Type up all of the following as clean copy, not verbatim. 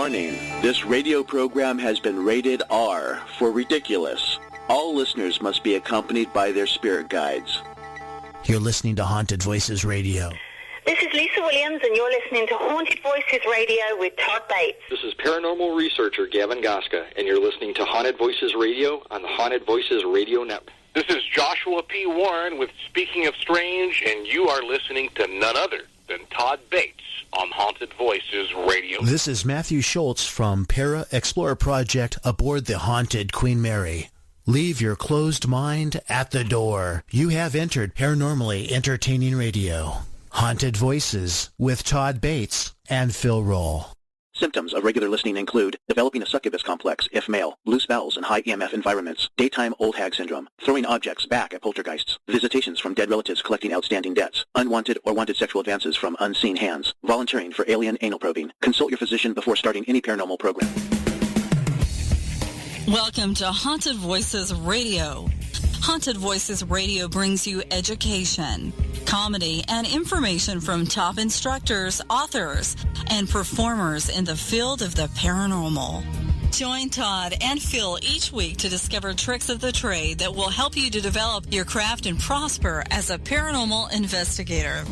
Warning, this radio program has been rated R for ridiculous. All listeners must be accompanied by their spirit guides. You're listening to Haunted Voices Radio. This is Lisa Williams, and you're listening to Haunted Voices Radio with Todd Bates. This is paranormal researcher Gavin Goska, and you're listening to Haunted Voices Radio on the Haunted Voices Radio Network. This is Joshua P. Warren with Speaking of Strange, and you are listening to none other than Todd Bates on Haunted Voices Radio. This is Matthew Schultz from Para Explorer Project aboard the Haunted Queen Mary. Leave your closed mind at the door. You have entered Paranormally Entertaining Radio. Haunted Voices with Todd Bates and Phil Roll. Symptoms of regular listening include developing a succubus complex, if male, loose bowels in high EMF environments, daytime old hag syndrome, throwing objects back at poltergeists, visitations from dead relatives collecting outstanding debts, unwanted or wanted sexual advances from unseen hands, volunteering for alien anal probing. Consult your physician before starting any paranormal program. Welcome to Haunted Voices Radio. Haunted Voices Radio brings you education, comedy, and information from top instructors, authors, and performers in the field of the paranormal. Join Todd and Phil each week to discover tricks of the trade that will help you to develop your craft and prosper as a paranormal investigator.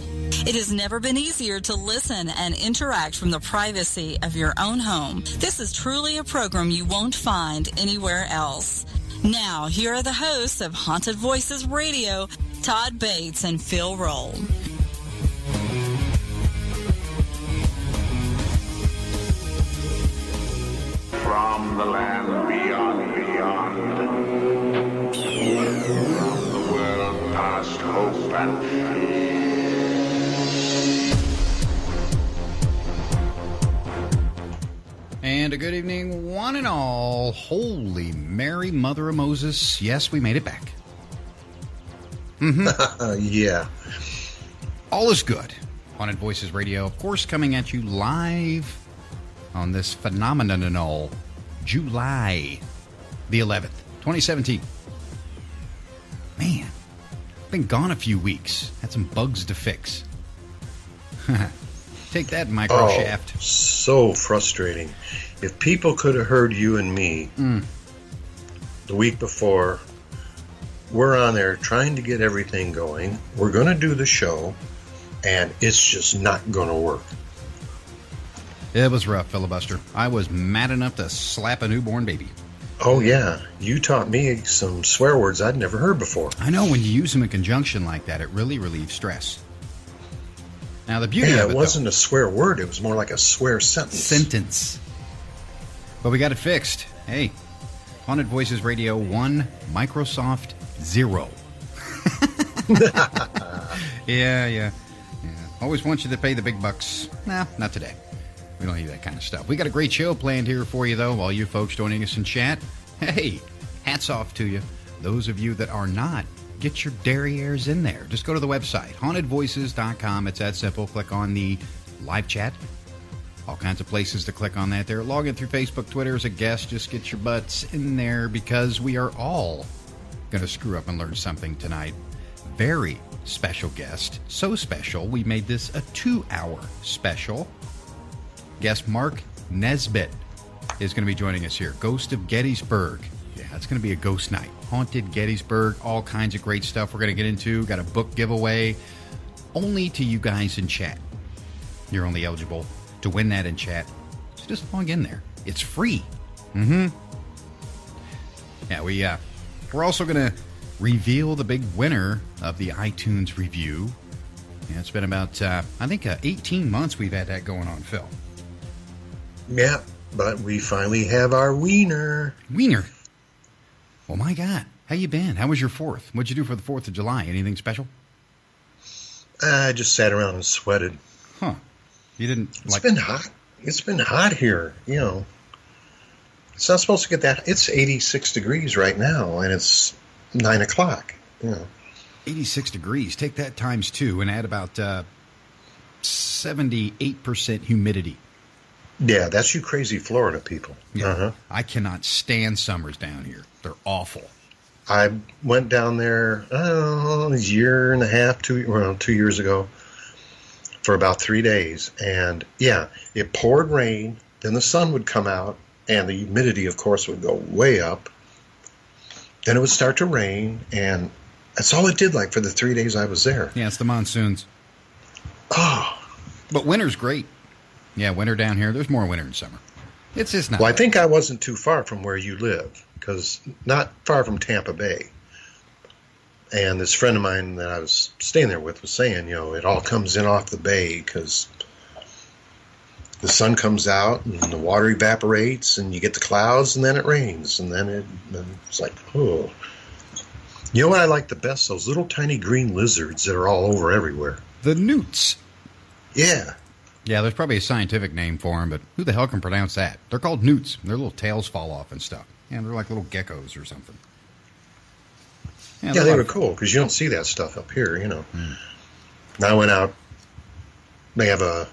It has never been easier to listen and interact from the privacy of your own home. This is truly a program you won't find anywhere else. Now, here are the hosts of Haunted Voices Radio, Todd Bates and Phil Roll. From the land beyond, from the world past hope and fear. And a good evening, one and all. Holy Mary, Mother of Moses. Yes, we made it back. Yeah. All is good. Haunted Voices Radio, of course, coming at you live on this phenomenal July the 11th, 2017. Man, been gone a few weeks. Had some bugs to fix. Take that, microshaft. So frustrating. If people could have heard you and me the week before, we're on there trying to get everything going. We're going to do the show, and it's just not going to work. It was rough, filibuster. I was mad enough to slap a newborn baby. Oh, yeah. You taught me some swear words I'd never heard before. I know, when you use them in conjunction like that, it really relieves stress. Now, the beauty of it, wasn't a swear word. It was more like a swear sentence. But we got it fixed. Hey, Haunted Voices Radio 1, Microsoft 0. Yeah. Always want you to pay the big bucks. Nah, not today. We don't need that kind of stuff. We got a great show planned here for you, though. All you folks joining us in chat, hey, hats off to you. Those of you that are not, get your derrieres in there. Just go to the website, hauntedvoices.com. It's that simple. Click on the live chat. All kinds of places to click on that there. Log in through Facebook, Twitter as a guest. Just get your butts in there because we are all going to screw up and learn something tonight. Very special guest. So special, we made this a 2-hour special. Guest Mark Nesbitt is going to be joining us here. Ghost of Gettysburg. Yeah, it's going to be a ghost night. Haunted Gettysburg. All kinds of great stuff we're going to get into. Got a book giveaway. Only to you guys in chat. You're only eligible to win that in chat. So just log in there. It's free. Yeah, we're also going to reveal the big winner of the iTunes review. Yeah, it's been about, 18 months we've had that going on, Phil. Yeah, but we finally have our wiener. Wiener? Oh, my God. How you been? How was your 4th? What'd you do for the 4th of July? Anything special? I just sat around and sweated. Huh. You didn't It's been hot. It's been hot here, you know. It's not supposed to get that. It's 86 degrees right now, and it's 9 o'clock, you know. 86 degrees. Take that times 2 and add about 78% humidity. Yeah, that's you crazy Florida people. Yeah. I cannot stand summers down here. They're awful. I went down there a year and a half, 2 years ago for about 3 days. And, yeah, it poured rain Then the sun would come out, and the humidity, of course, would go way up. Then it would start to rain, and that's all it did, like, for the 3 days I was there. Yeah, it's the monsoons. Oh. But winter's great. Yeah, winter down here. There's more winter than summer. It's just not. Well, I think I wasn't too far from where you live, because not far from Tampa Bay. And this friend of mine that I was staying there with was saying, you know, it all comes in off the bay because the sun comes out and the water evaporates and you get the clouds and then it rains. And then it's like, oh. You know what I like the best? Those little tiny green lizards that are all over everywhere. The newts. Yeah. Yeah, there's probably a scientific name for them, but who the hell can pronounce that? They're called newts. Their little tails fall off and stuff. Yeah, they're like little geckos or something. Yeah, they were cool because you don't see that stuff up here, you know. And I went out. They have a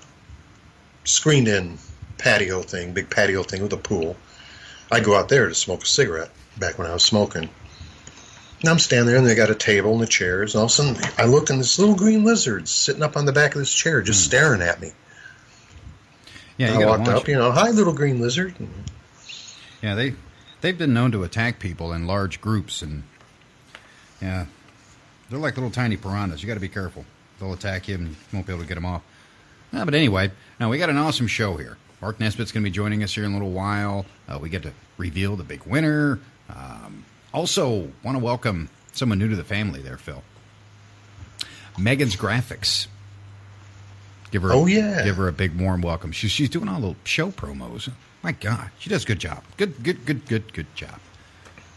screened-in patio thing, big patio thing with a pool. I go out there to smoke a cigarette back when I was smoking. And I'm standing there, and they got a table and the chairs. And all of a sudden, I look, and this little green lizard sitting up on the back of this chair, just staring at me. Yeah, I walked up, you know, hi, little green lizard. Yeah, they've been known to attack people in large groups, and yeah, they're like little tiny piranhas. You got to be careful. They'll attack you, and you won't be able to get them off. But anyway, now we got an awesome show here. Mark Nesbitt's going to be joining us here in a little while. We get to reveal the big winner. Also, want to welcome someone new to the family there, Phil. Megan's Graphics. Give her a big warm welcome. She's doing all the show promos. My God, she does a good job. Good job.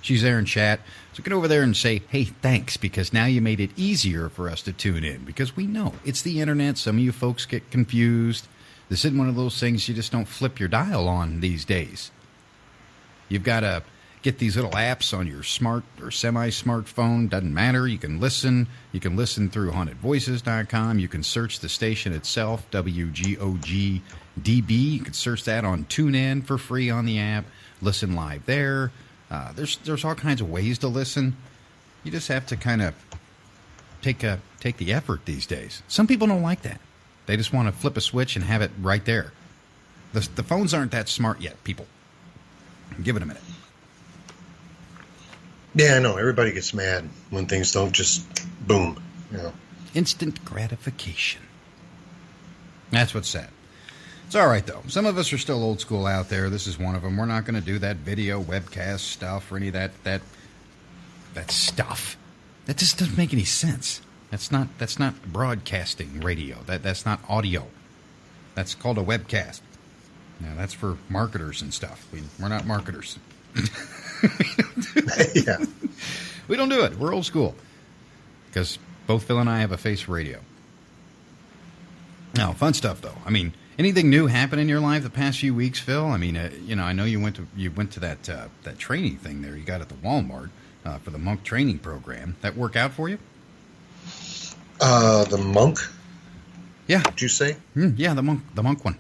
She's there in chat. So get over there and say, hey, thanks, because now you made it easier for us to tune in, because we know it's the internet. Some of you folks get confused. This isn't one of those things you just don't flip your dial on these days. You've got to get these little apps on your smart or semi-smartphone. Doesn't matter. You can listen. You can listen through hauntedvoices.com. You can search the station itself, WGOG DB. You can search that on TuneIn for free on the app. Listen live there. There's all kinds of ways to listen. You just have to kind of take the effort these days. Some people don't like that. They just want to flip a switch and have it right there. The phones aren't that smart yet, people. Give it a minute. Yeah, I know. Everybody gets mad when things don't just boom. You know. Instant gratification. That's what's sad. It's all right, though. Some of us are still old school out there. This is one of them. We're not going to do that video webcast stuff or any of that stuff. That just doesn't make any sense. That's not broadcasting radio. That's not audio. That's called a webcast. Now, that's for marketers and stuff. We're not marketers. Yeah. We don't do it. We're old school. Because both Phil and I have a face for radio. Now, fun stuff, though. I mean, anything new happen in your life the past few weeks, Phil? I mean, I know you went to that training thing there you got at the Walmart for the monk training program. That work out for you? The monk? Yeah. What'd you say? Yeah, the monk one.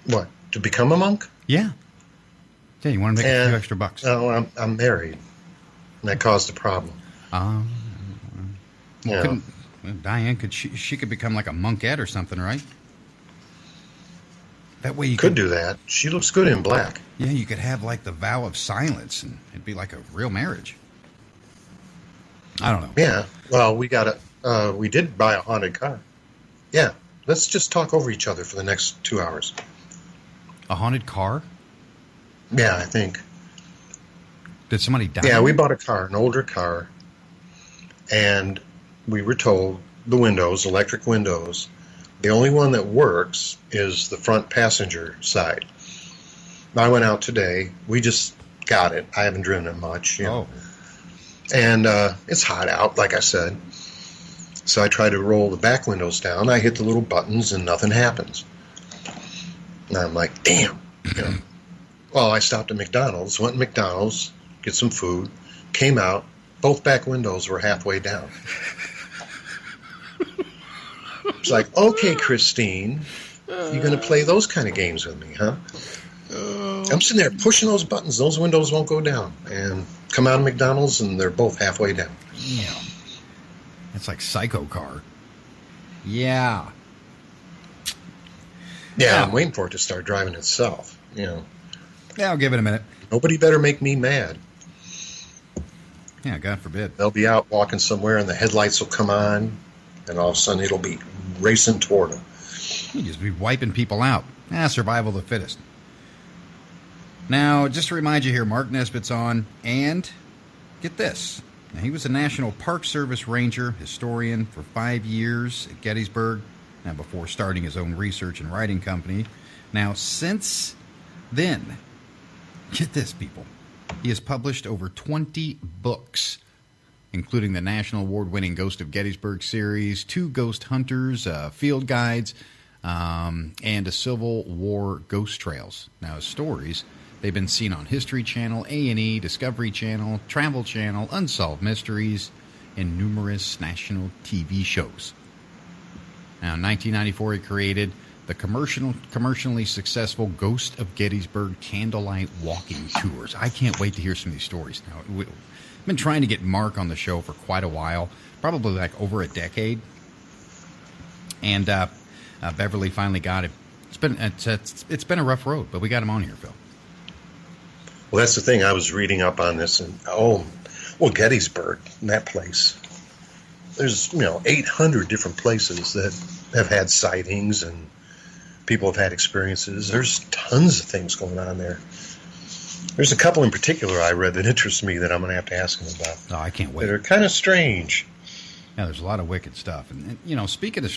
What? To become a monk? Yeah. Yeah, you want to make a few extra bucks. No, I'm married. And that caused a problem. Diane, she could become like a monkette or something, right? That way you could do that. She looks good in black. Yeah, you could have like the vow of silence, and it'd be like a real marriage. I don't know. Yeah. Well, we did buy a haunted car. Yeah. Let's just talk over each other for the next 2 hours. A haunted car? Yeah, I think. Did somebody die? Yeah, we bought a car, an older car, and we were told the windows, electric windows, the only one that works is the front passenger side. I went out today. We just got it. I haven't driven it much. You know. And it's hot out, like I said. So I tried to roll the back windows down. I hit the little buttons, and nothing happens. And I'm like, damn. You know. Well, I stopped at McDonald's, went to McDonald's, get some food, came out. Both back windows were halfway down. It's like, okay, Christine, you're going to play those kind of games with me, huh? I'm sitting there pushing those buttons. Those windows won't go down. And come out of McDonald's, and they're both halfway down. Yeah. That's like Psycho Car. Yeah. Yeah, I'm waiting for it to start driving itself. Yeah, I'll give it a minute. Nobody better make me mad. Yeah, God forbid. They'll be out walking somewhere and the headlights will come on, and all of a sudden it'll be racing toward them. You just be wiping people out. Survival of the fittest. Now, just to remind you here, Mark Nesbitt's on, and get this. Now, he was a National Park Service ranger, historian for 5 years at Gettysburg, now before starting his own research and writing company. Now, since then, get this, people, he has published over 20 books, including the national award-winning Ghost of Gettysburg series, 2 Ghost Hunters, field guides, and a Civil War Ghost Trails. Now, his stories, they've been seen on History Channel, A&E, Discovery Channel, Travel Channel, Unsolved Mysteries, and numerous national TV shows. Now, in 1994, he created the commercially successful Ghost of Gettysburg Candlelight Walking Tours. I can't wait to hear some of these stories. Now, we've been trying to get Mark on the show for quite a while, probably like over a decade. And Beverly finally got him. It's been a rough road, but we got him on here, Phil. Well, that's the thing. I was reading up on this, and Gettysburg, that place. There's 800 different places that have had sightings and people have had experiences. There's tons of things going on there. There's a couple in particular I read that interest me that I'm going to have to ask him about. Oh, I can't wait. They're kind of strange. Yeah, there's a lot of wicked stuff. And speaking of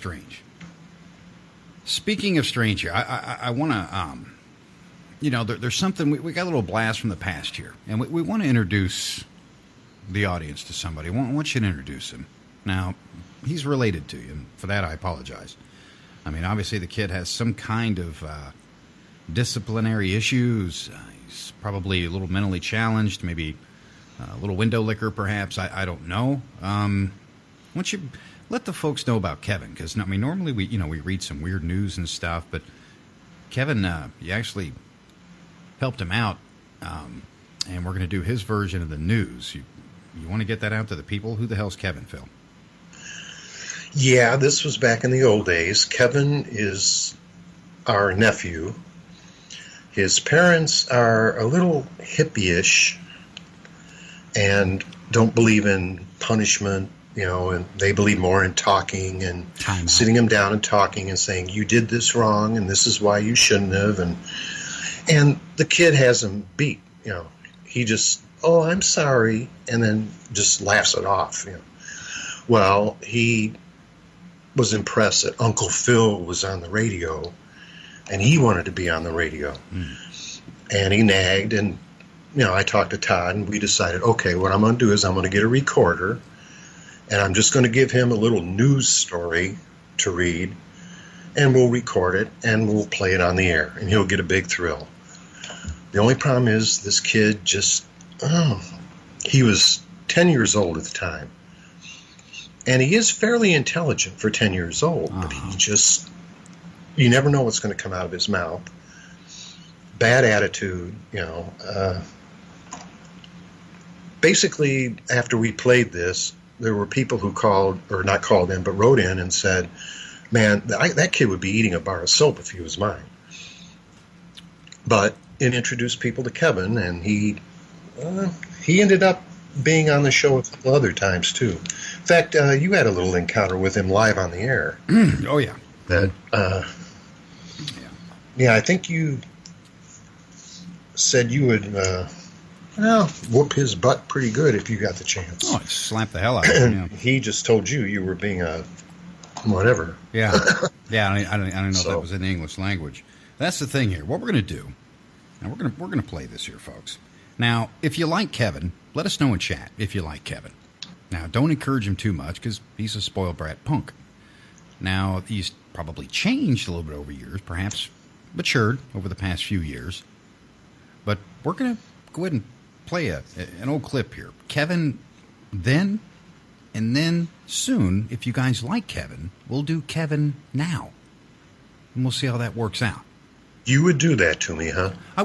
strange here, I want to, there's something, we got a little blast from the past here, and we want to introduce the audience to somebody. I want you to introduce him. Now, he's related to you, and for that I apologize. I mean, obviously the kid has some kind of disciplinary issues. He's probably a little mentally challenged, maybe a little window licker perhaps. I don't know. Why don't you let the folks know about Kevin? Because, normally we read some weird news and stuff, but Kevin, you actually helped him out, and we're going to do his version of the news. You want to get that out to the people? Who the hell's Kevin, Phil? Yeah, this was back in the old days. Kevin is our nephew. His parents are a little hippie-ish and don't believe in punishment, and they believe more in talking and sitting him down and talking and saying, you did this wrong and this is why you shouldn't have. And the kid has him beat. He just, I'm sorry, and then just laughs it off. Well, he was impressed that Uncle Phil was on the radio, and he wanted to be on the radio. And he nagged, and I talked to Todd, and we decided, okay, what I'm going to do is I'm going to get a recorder, and I'm just going to give him a little news story to read, and we'll record it, and we'll play it on the air, and he'll get a big thrill. The only problem is this kid just, he was 10 years old at the time. And he is fairly intelligent for 10 years old, but he just, you never know what's going to come out of his mouth. Bad attitude, Basically, after we played this, there were people who called, or not called in, but wrote in and said, man, that kid would be eating a bar of soap if he was mine. But it introduced people to Kevin, and he ended up being on the show a couple other times, too. In fact, you had a little encounter with him live on the air. Oh, yeah. That, I think you said you would, whoop his butt pretty good if you got the chance. Oh, I'd slap the hell out of him, yeah. He just told you were being a whatever. Yeah. Yeah, I don't know if that was in the English language. That's the thing here. What we're going to do, and we're going to play this here, folks. Now, if you like Kevin, let us know in chat if you like Kevin. Now, don't encourage him too much because he's a spoiled brat punk. Now, he's probably changed a little bit over years, perhaps matured over the past few years. But we're going to go ahead and play an old clip here. Kevin then, and then soon, if you guys like Kevin, we'll do Kevin now. And we'll see how that works out. You would do that to me, huh? I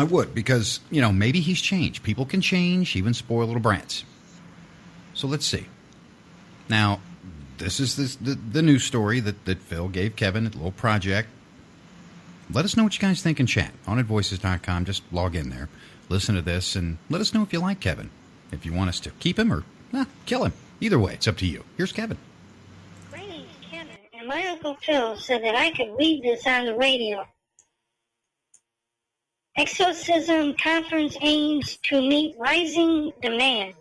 would, because, maybe he's changed. People can change, even spoil little brats. So let's see. Now, this is the news story that Phil gave Kevin, a little project. Let us know what you guys think in chat. HauntedVoices.com. Just log in there. Listen to this and let us know if you like Kevin. If you want us to keep him or kill him. Either way, it's up to you. Here's Kevin. My name's Kevin, and my Uncle Phil said that I could read this on the radio. Exorcism conference aims to meet rising demand.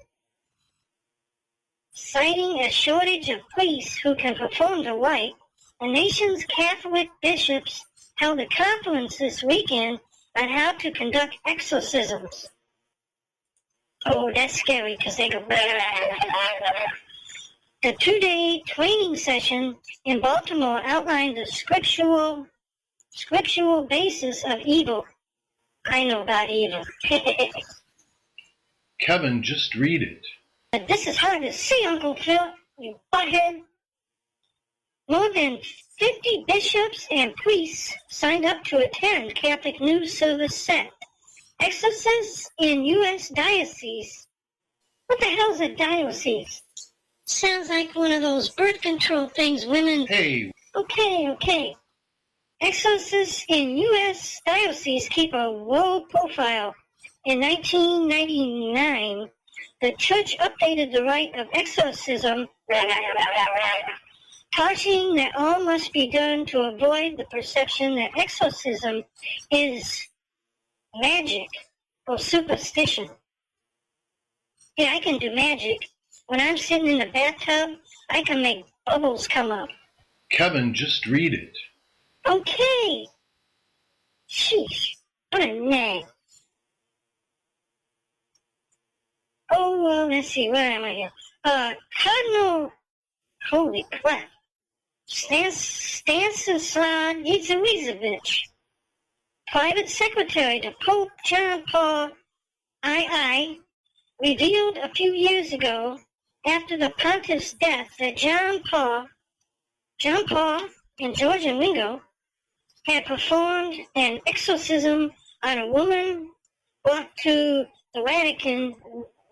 Citing a shortage of priests who can perform the rite, the nation's Catholic bishops held a conference this weekend on how to conduct exorcisms. Oh, that's scary because they go... The 2-day training session in Baltimore outlined the scriptural basis of evil. I know about evil. Kevin, just read it. But this is hard to see, Uncle Phil, you butthead. More than 50 bishops and priests signed up to attend Catholic News Service set. Exorcists in U.S. dioceses. What the hell's a diocese? Sounds like one of those birth control things women... Hey. Okay. Exorcists in U.S. dioceses keep a low profile. In 1999, the church updated the rite of exorcism, cautioning that all must be done to avoid the perception that exorcism is magic or superstition. Yeah, I can do magic. When I'm sitting in the bathtub, I can make bubbles come up. Kevin, just read it. Okay. Sheesh, what a nag. Oh, well, let's see, where am I here? Cardinal, holy crap, Stanislav Yezerezevich, private secretary to Pope John Paul II, revealed a few years ago after the pontiff's death that John Paul and George and Ringo had performed an exorcism on a woman brought to the Vatican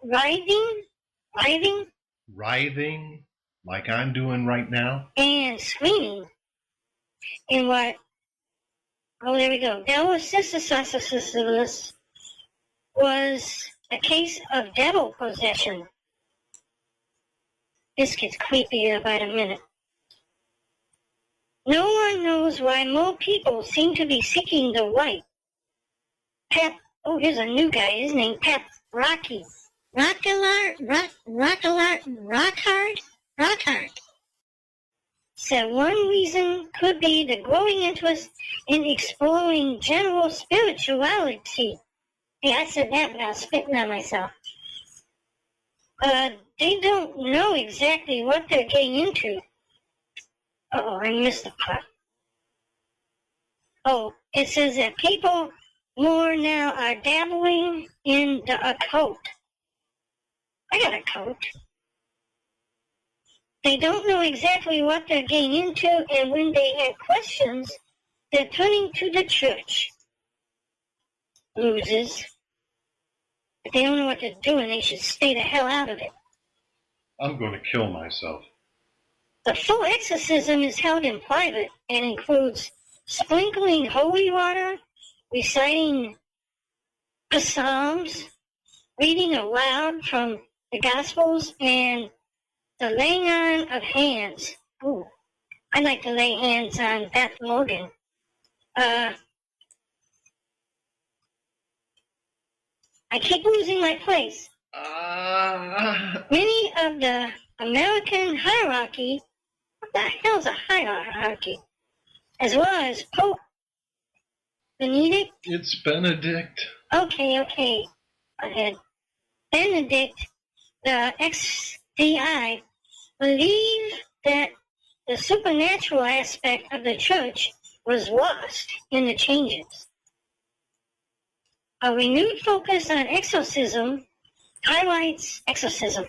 writhing, like I'm doing right now, and screaming in what, there we go, Delosissus was a case of devil possession. This gets creepier by the minute. No one knows why more people seem to be seeking the rite. Here's a new guy, his name Pep Rocky. Rockhard. So one reason could be the growing interest in exploring general spirituality. Yeah, I said that without spitting on myself. They don't know exactly what they're getting into. Uh-oh, I missed the part. Oh, it says that people more now are dabbling in the occult. I got a coat. They don't know exactly what they're getting into, and when they have questions, they're turning to the church. Losers. If they don't know what they're doing, they should stay the hell out of it. I'm going to kill myself. The full exorcism is held in private and includes sprinkling holy water, reciting the Psalms, reading aloud from the Gospels, and the laying on of hands. Ooh, I like to lay hands on Beth Morgan. I keep losing my place. Many of the American hierarchy, what the hell's a hierarchy? As well as Pope Benedict. It's Benedict. Okay. Go ahead. Benedict, the XDI, believe that the supernatural aspect of the church was lost in the changes. A renewed focus on exorcism highlights exorcism.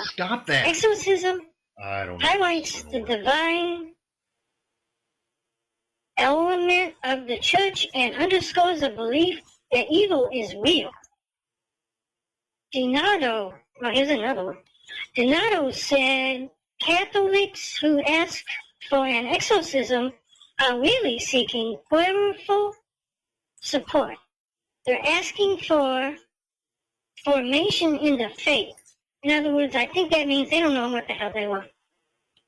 Stop that. Exorcism I don't highlights the divine element of the church and underscores the belief that evil is real. Donato, well, here's another one. Donato said Catholics who ask for an exorcism are really seeking powerful support. They're asking for formation in the faith. In other words, I think that means they don't know what the hell they want.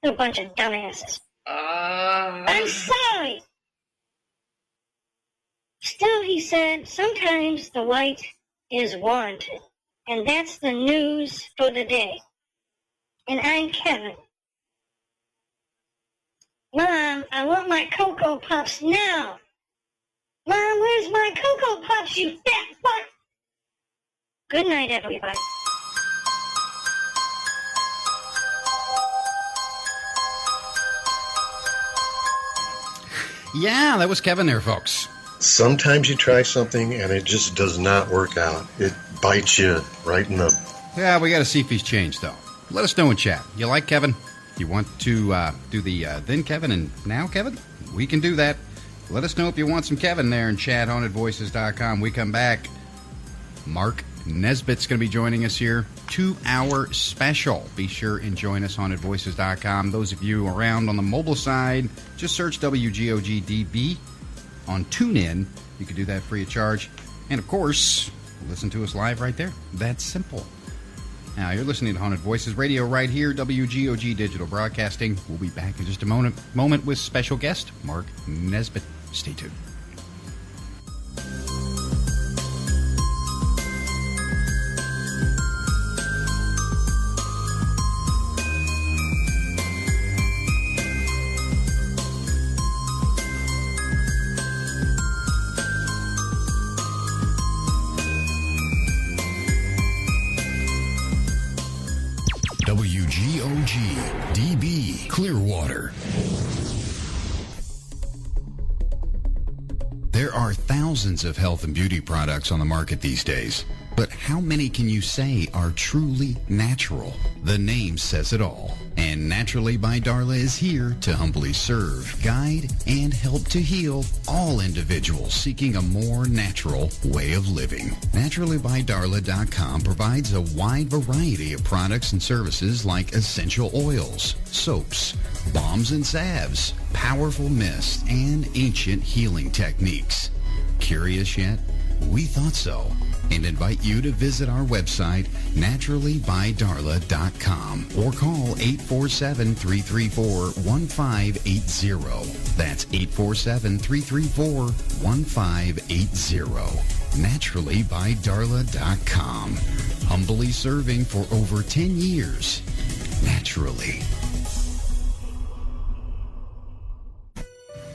They're a bunch of dumbasses. I'm sorry. Still, he said, sometimes the light is wanted. And that's the news for the day. And I'm Kevin. Mom, I want my Cocoa Puffs now. Mom, where's my Cocoa Puffs, you fat fuck? Good night, everybody. Yeah, that was Kevin there, folks. Sometimes you try something and it just does not work out. It bites you right in the... Yeah, we got to see if he's changed, though. Let us know in chat. You like Kevin? You want to do the then Kevin and now Kevin? We can do that. Let us know if you want some Kevin there in chat, hauntedvoices.com. We come back. Mark Nesbitt's going to be joining us here. 2-hour special. Be sure and join us, hauntedvoices.com. Those of you around on the mobile side, just search WGOGDB on TuneIn. You can do that free of charge. And, of course, listen to us live right there. That's simple. Now, you're listening to Haunted Voices Radio right here, WGOG Digital Broadcasting. We'll be back in just a moment with special guest Mark Nesbitt. Stay tuned. WGOG DB Clearwater. There are thousands of health and beauty products on the market these days, but how many can you say are truly natural? The name says it all. And Naturally by Darla is here to humbly serve, guide, and help to heal all individuals seeking a more natural way of living. NaturallyByDarla.com provides a wide variety of products and services like essential oils, soaps, balms and salves, powerful mists, and ancient healing techniques. Curious yet? We thought so, and invite you to visit our website, naturallybydarla.com, or call 847-334-1580. That's 847-334-1580. Naturallybydarla.com. Humbly serving for over 10 years. Naturally.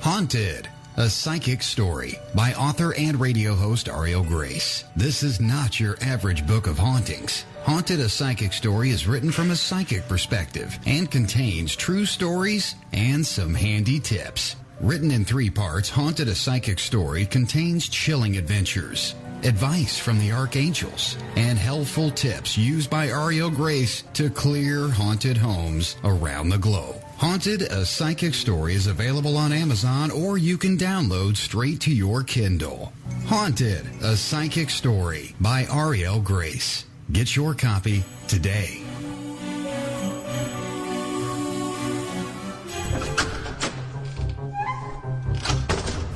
Haunted, a psychic story by author and radio host Ariel Grace. This is not your average book of hauntings. Haunted, a psychic story is written from a psychic perspective and contains true stories and some handy tips. Written in 3 parts, Haunted, a psychic story contains chilling adventures, advice from the archangels, and helpful tips used by Ariel Grace to clear haunted homes around the globe. Haunted, a psychic story is available on Amazon, or you can download straight to your Kindle. Haunted, a psychic story by Ariel Grace. Get your copy today.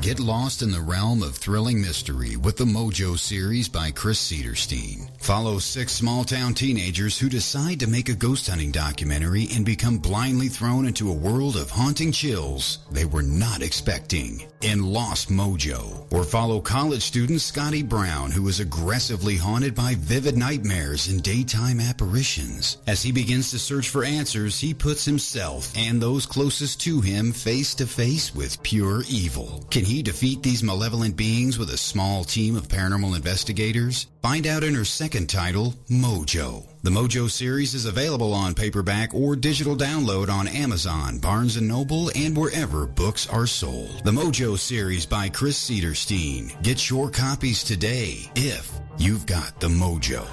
Get lost in the realm of thrilling mystery with the Mojo series by Chris Cedarstein. Follow 6 small-town teenagers who decide to make a ghost hunting documentary and become blindly thrown into a world of haunting chills they were not expecting in Lost Mojo. Or follow college student Scotty Brown, who is aggressively haunted by vivid nightmares and daytime apparitions. As he begins to search for answers, he puts himself and those closest to him face to face with pure evil. Can he defeat these malevolent beings with a small team of paranormal investigators? Find out in her second title, Mojo. The Mojo series is available on paperback or digital download on Amazon, Barnes & Noble, and wherever books are sold. The Mojo series by Chris Cedarstein. Get your copies today if you've got the Mojo.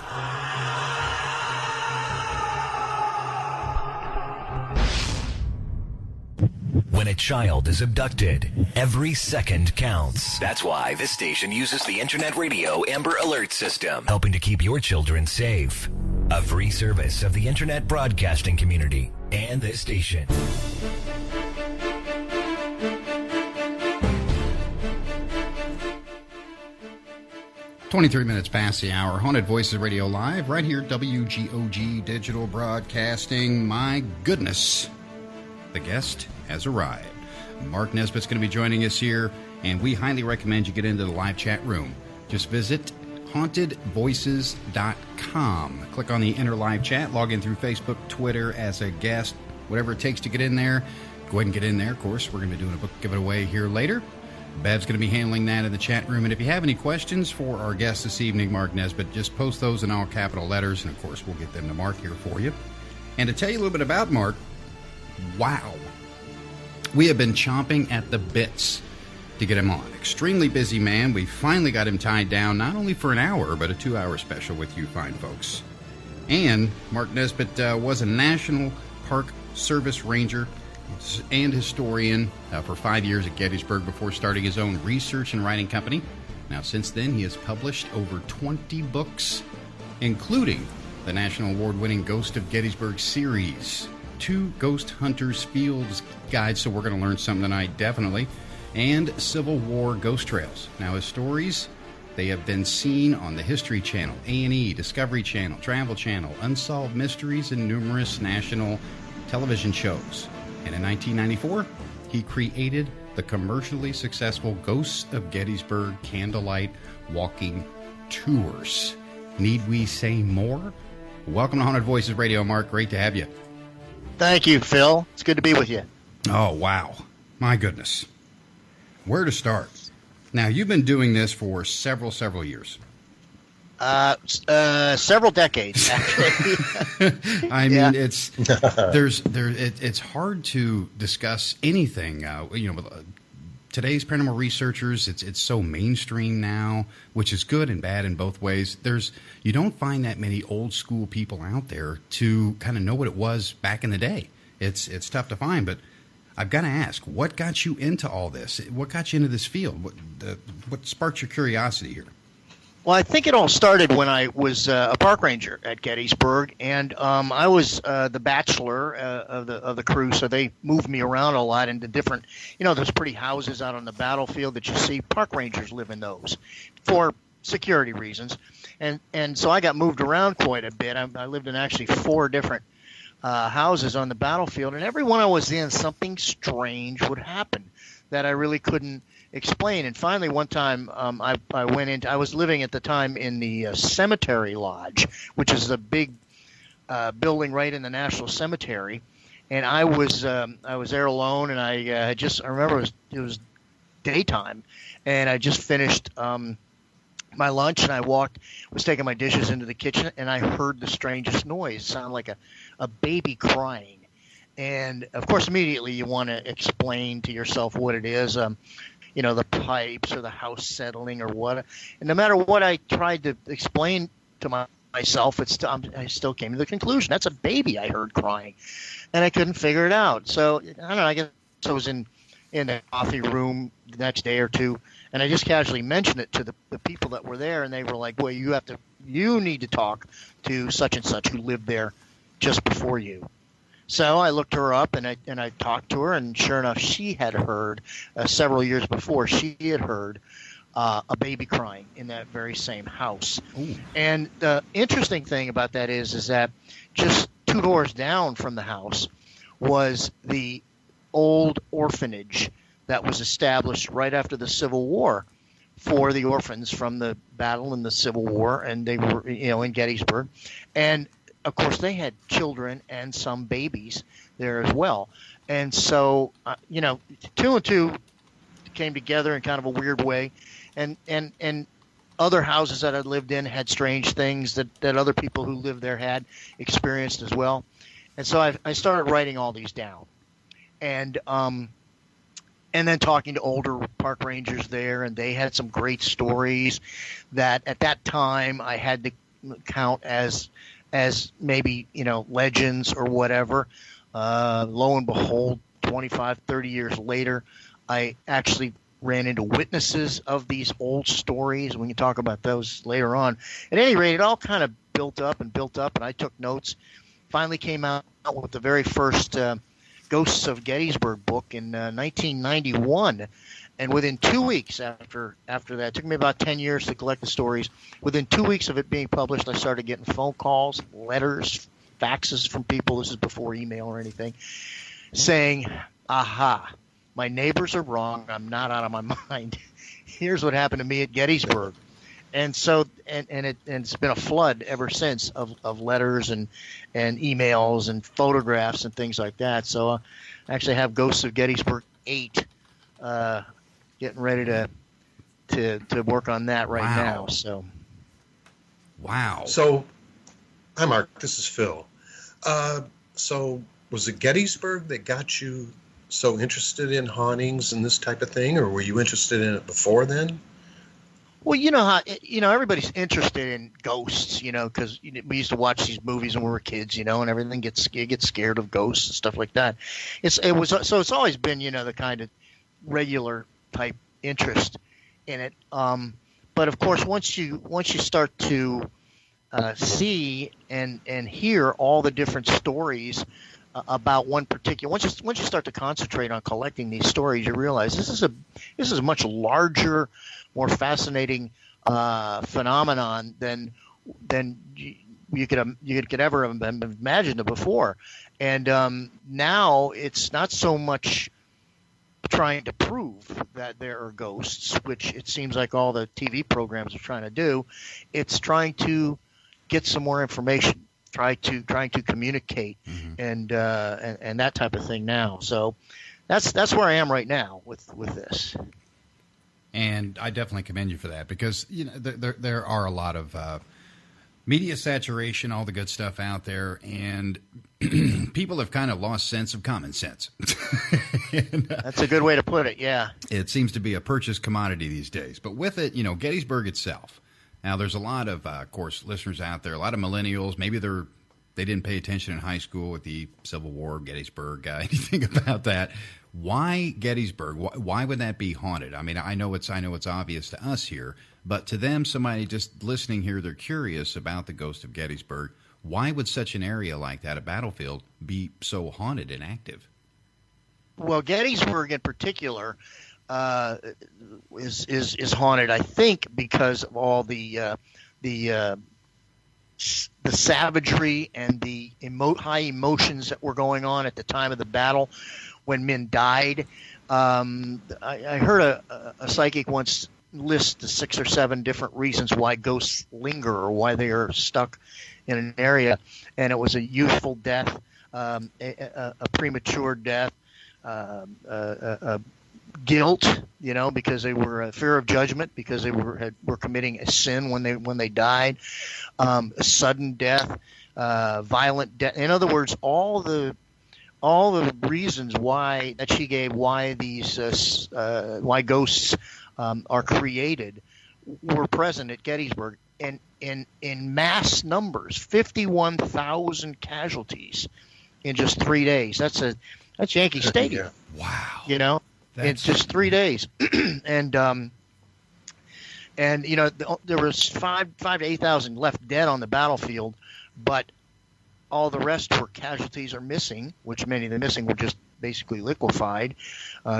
When a child is abducted, every second counts. That's why this station uses the Internet Radio Amber Alert System, helping to keep your children safe. A free service of the Internet broadcasting community. and this station. 23 minutes past the hour. Haunted Voices Radio Live, right here, WGOG Digital Broadcasting. My goodness, the guest has arrived. Mark Nesbitt's going to be joining us here, and we highly recommend you get into the live chat room. Just visit hauntedvoices.com. Click on the Enter Live Chat, log in through Facebook, Twitter as a guest, whatever it takes to get in there. Go ahead and get in there. Of course, we're going to be doing a book giveaway here later. Bev's going to be handling that in the chat room. And if you have any questions for our guest this evening, Mark Nesbitt, just post those in all capital letters, and of course, we'll get them to Mark here for you. And to tell you a little bit about Mark, wow. We have been chomping at the bits to get him on. Extremely busy man. We finally got him tied down, not only for an hour, but a 2-hour special with you fine folks. And Mark Nesbitt was a National Park Service Ranger and historian for 5 years at Gettysburg before starting his own research and writing company. Now, since then, he has published over 20 books, including the national award-winning Ghost of Gettysburg series, 2 Ghost Hunters Fields Guides, so we're going to learn something tonight, definitely, and Civil War Ghost Trails. Now, his stories, they have been seen on the History Channel, A&E, Discovery Channel, Travel Channel, Unsolved Mysteries, and numerous national television shows. And in 1994, he created the commercially successful Ghosts of Gettysburg Candlelight Walking Tours. Need we say more? Welcome to Haunted Voices Radio, Mark. Great to have you. Thank you, Phil. It's good to be with you. Oh, wow. My goodness. Where to start? Now, you've been doing this for several years. Several decades, actually. I mean, it's it's hard to discuss anything. Today's paranormal researchers, it's so mainstream now, which is good and bad in both ways. You don't find that many old school people out there to kind of know what it was back in the day. It's tough to find, but I've got to ask, what got you into all this? What got you into this field? What sparked your curiosity here? Well, I think it all started when I was a park ranger at Gettysburg, and I was the bachelor of the crew, so they moved me around a lot into different, those pretty houses out on the battlefield that you see. Park rangers live in those for security reasons, and so I got moved around quite a bit. I lived in actually 4 different houses on the battlefield, and every one I was in, something strange would happen that I really couldn't explain. And finally, one time, I was living at the time in the cemetery lodge, which is a big building right in the National Cemetery. And I was there alone, and I remember it was daytime, and I just finished my lunch, and I was taking my dishes into the kitchen, and I heard the strangest noise. It sounded like a baby crying. And of course, immediately you want to explain to yourself what it is. The pipes or the house settling or what. And no matter what I tried to explain to myself, I still came to the conclusion that's a baby I heard crying, and I couldn't figure it out. So I don't know. I guess I was in the coffee room the next day or two, and I just casually mentioned it to the people that were there, and they were like, "Well, you need to talk to such and such who lived there just before you." So I looked her up, and I talked to her, and sure enough, she had heard several years before. She had heard a baby crying in that very same house. Ooh. And the interesting thing about that is that just 2 doors down from the house was the old orphanage that was established right after the Civil War for the orphans from the battle and the Civil War, and they were in Gettysburg, and of course, they had children and some babies there as well. And so, 2 and 2 came together in kind of a weird way. And other houses that I lived in had strange things that other people who lived there had experienced as well. And so I started writing all these down. And then talking to older park rangers there, and they had some great stories that at that time I had to count as maybe, legends or whatever. Lo and behold, 25, 30 years later, I actually ran into witnesses of these old stories. We can talk about those later on. At any rate, it all kind of built up, and I took notes finally came out with the very first Ghosts of Gettysburg book in 1991. And within 2 weeks after that, it took me about 10 years to collect the stories. Within 2 weeks of it being published, I started getting phone calls, letters, faxes from people. This is before email or anything, saying, aha, my neighbors are wrong. I'm not out of my mind. Here's what happened to me at Gettysburg. And so, it's been a flood ever since of letters and emails and photographs and things like that. So I actually have Ghosts of Gettysburg 8 getting ready to work on that right now. So, wow. So, hi Mark, this is Phil. So was it Gettysburg that got you so interested in hauntings and this type of thing, or were you interested in it before then? Well, you know how everybody's interested in ghosts, because we used to watch these movies when we were kids, and everything gets scared of ghosts and stuff like that. It's always been the kind of regular type interest in it. But of course, once you start to see and hear all the different stories about one particular, once you start to concentrate on collecting these stories, you realize this is a much larger, more fascinating phenomenon than you could ever have imagined before. And now it's not so much trying to prove that there are ghosts, which it seems like all the TV programs are trying to do. It's trying to get some more information, trying to communicate, and that type of thing now. So that's where I am right now with this. And I definitely commend you for that, because there are a lot of media saturation, all the good stuff out there, and people have kind of lost sense of common sense. That's a good way to put it, yeah. It seems to be a purchased commodity these days. But with it, Gettysburg itself. Now, there's a lot of course, listeners out there, a lot of millennials. Maybe they didn't pay attention in high school with the Civil War, Gettysburg, anything about that. Why Gettysburg? Why would that be haunted? I mean, I know it's obvious to us here, but to them, somebody just listening here, they're curious about the ghost of Gettysburg. Why would such an area like that, a battlefield, be so haunted and active? Well, Gettysburg in particular is haunted, I think, because of all the savagery and the high emotions that were going on at the time of the battle when men died. I heard a psychic once list the 6 or 7 different reasons why ghosts linger or why they are stuck in an area, and it was a youthful death, a premature death, guilt, because they were fear of judgment, because they were committing a sin when they died, sudden death, violent death. In other words, all the reasons why that she gave why these why ghosts are created were present at Gettysburg, and in mass numbers, 51,000 casualties in just 3 days. That's Yankee Stadium. Wow. In just 3 days, and there was 5,000 to 8,000 left dead on the battlefield, but all the rest were casualties or missing, which many of the missing were just basically liquefied,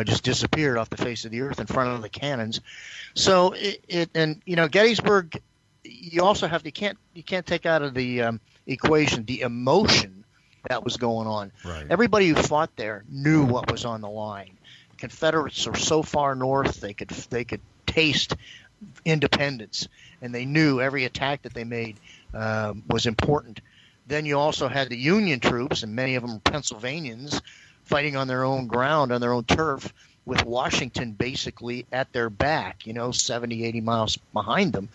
just disappeared off the face of the earth in front of the cannons. So Gettysburg, you also you can't take out of the equation the emotion that was going on. Right. Everybody who fought there knew what was on the line. Confederates are so far north they could taste independence, and they knew every attack that they made was important. Then you also had the Union troops, and many of them were Pennsylvanians, fighting on their own ground, on their own turf, with Washington basically at their back, 70, 80 miles behind them.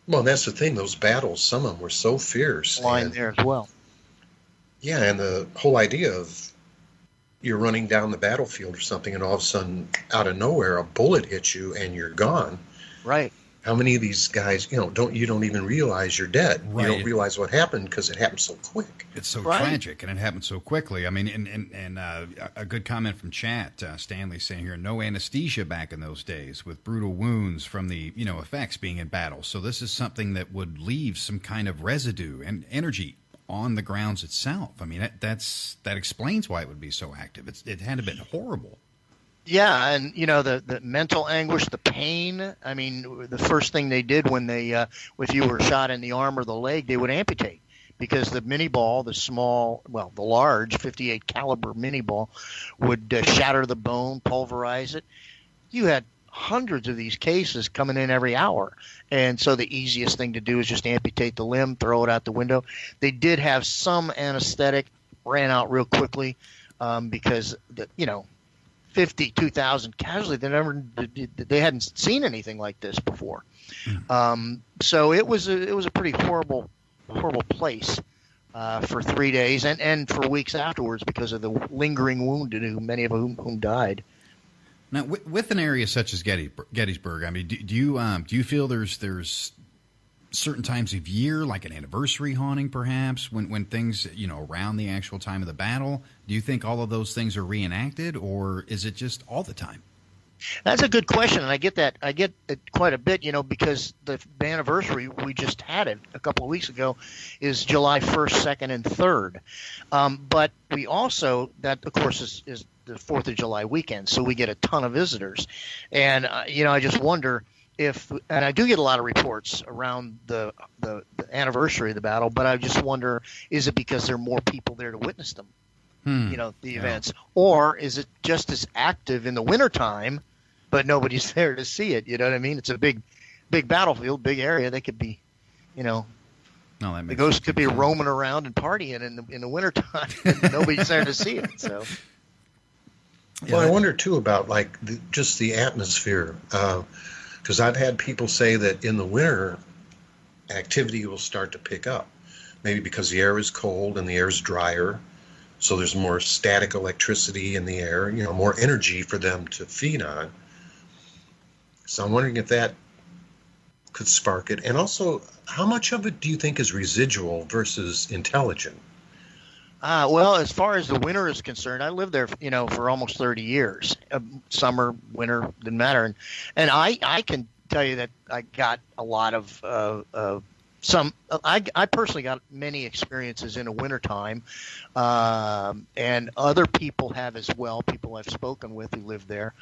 Well, that's the thing. Those battles, some of them were so fierce. Line there as well. Yeah, and the whole idea of you're running down the battlefield or something, and all of a sudden, out of nowhere, a bullet hits you and you're gone. Right. how many of these guys, don't even realize you're dead. Right. You don't realize what happened because it happened so quick. It's so tragic, and it happened so quickly. I mean, and a good comment from chat, Stanley saying here, no anesthesia back in those days with brutal wounds from the, effects being in battle. So this is something that would leave some kind of residue and energy on the grounds itself. I mean, that explains why it would be so active. It had to have been horrible. Yeah, and the mental anguish, the pain. I mean, the first thing they did when they, if you were shot in the arm or the leg, they would amputate, because the mini ball, the large 58 caliber mini ball, would shatter the bone, pulverize it. You had hundreds of these cases coming in every hour, and so the easiest thing to do is just amputate the limb, throw it out the window. They did have some anesthetic, ran out real quickly, because 52,000 casualties. They hadn't seen anything like this before. So it was a pretty horrible place for 3 days and for weeks afterwards because of the lingering wounded, many of whom died. Now, with an area such as Gettysburg, I mean, do you feel there's certain times of year, like an anniversary haunting, perhaps, when things, around the actual time of the battle? Do you think all of those things are reenacted, or is it just all the time? That's a good question, and I get it quite a bit, because the anniversary, we just had it a couple of weeks ago, is July 1st, 2nd, and 3rd. But we also, that of course is the 4th of July weekend, so we get a ton of visitors. And, I just wonder and I do get a lot of reports around the anniversary of the battle, but I just wonder, is it because there are more people there to witness them? The events, or is it just as active in the wintertime, but nobody's there to see it? You know what I mean? It's a big battlefield, big area. They could be, the ghosts could be roaming around and partying in the wintertime. Nobody's there to see it. So, well, I wonder too about just the atmosphere, because I've had people say that in the winter, activity will start to pick up, maybe because the air is cold and the air is drier. So there's more static electricity in the air, more energy for them to feed on. So I'm wondering if that could spark it. And also, how much of it do you think is residual versus intelligent? Well, as far as the winter is concerned, I lived there, for almost 30 years. Summer, winter, didn't matter. And I can tell you that I got a lot of I personally got many experiences in the wintertime, and other people have as well, people I've spoken with who live there.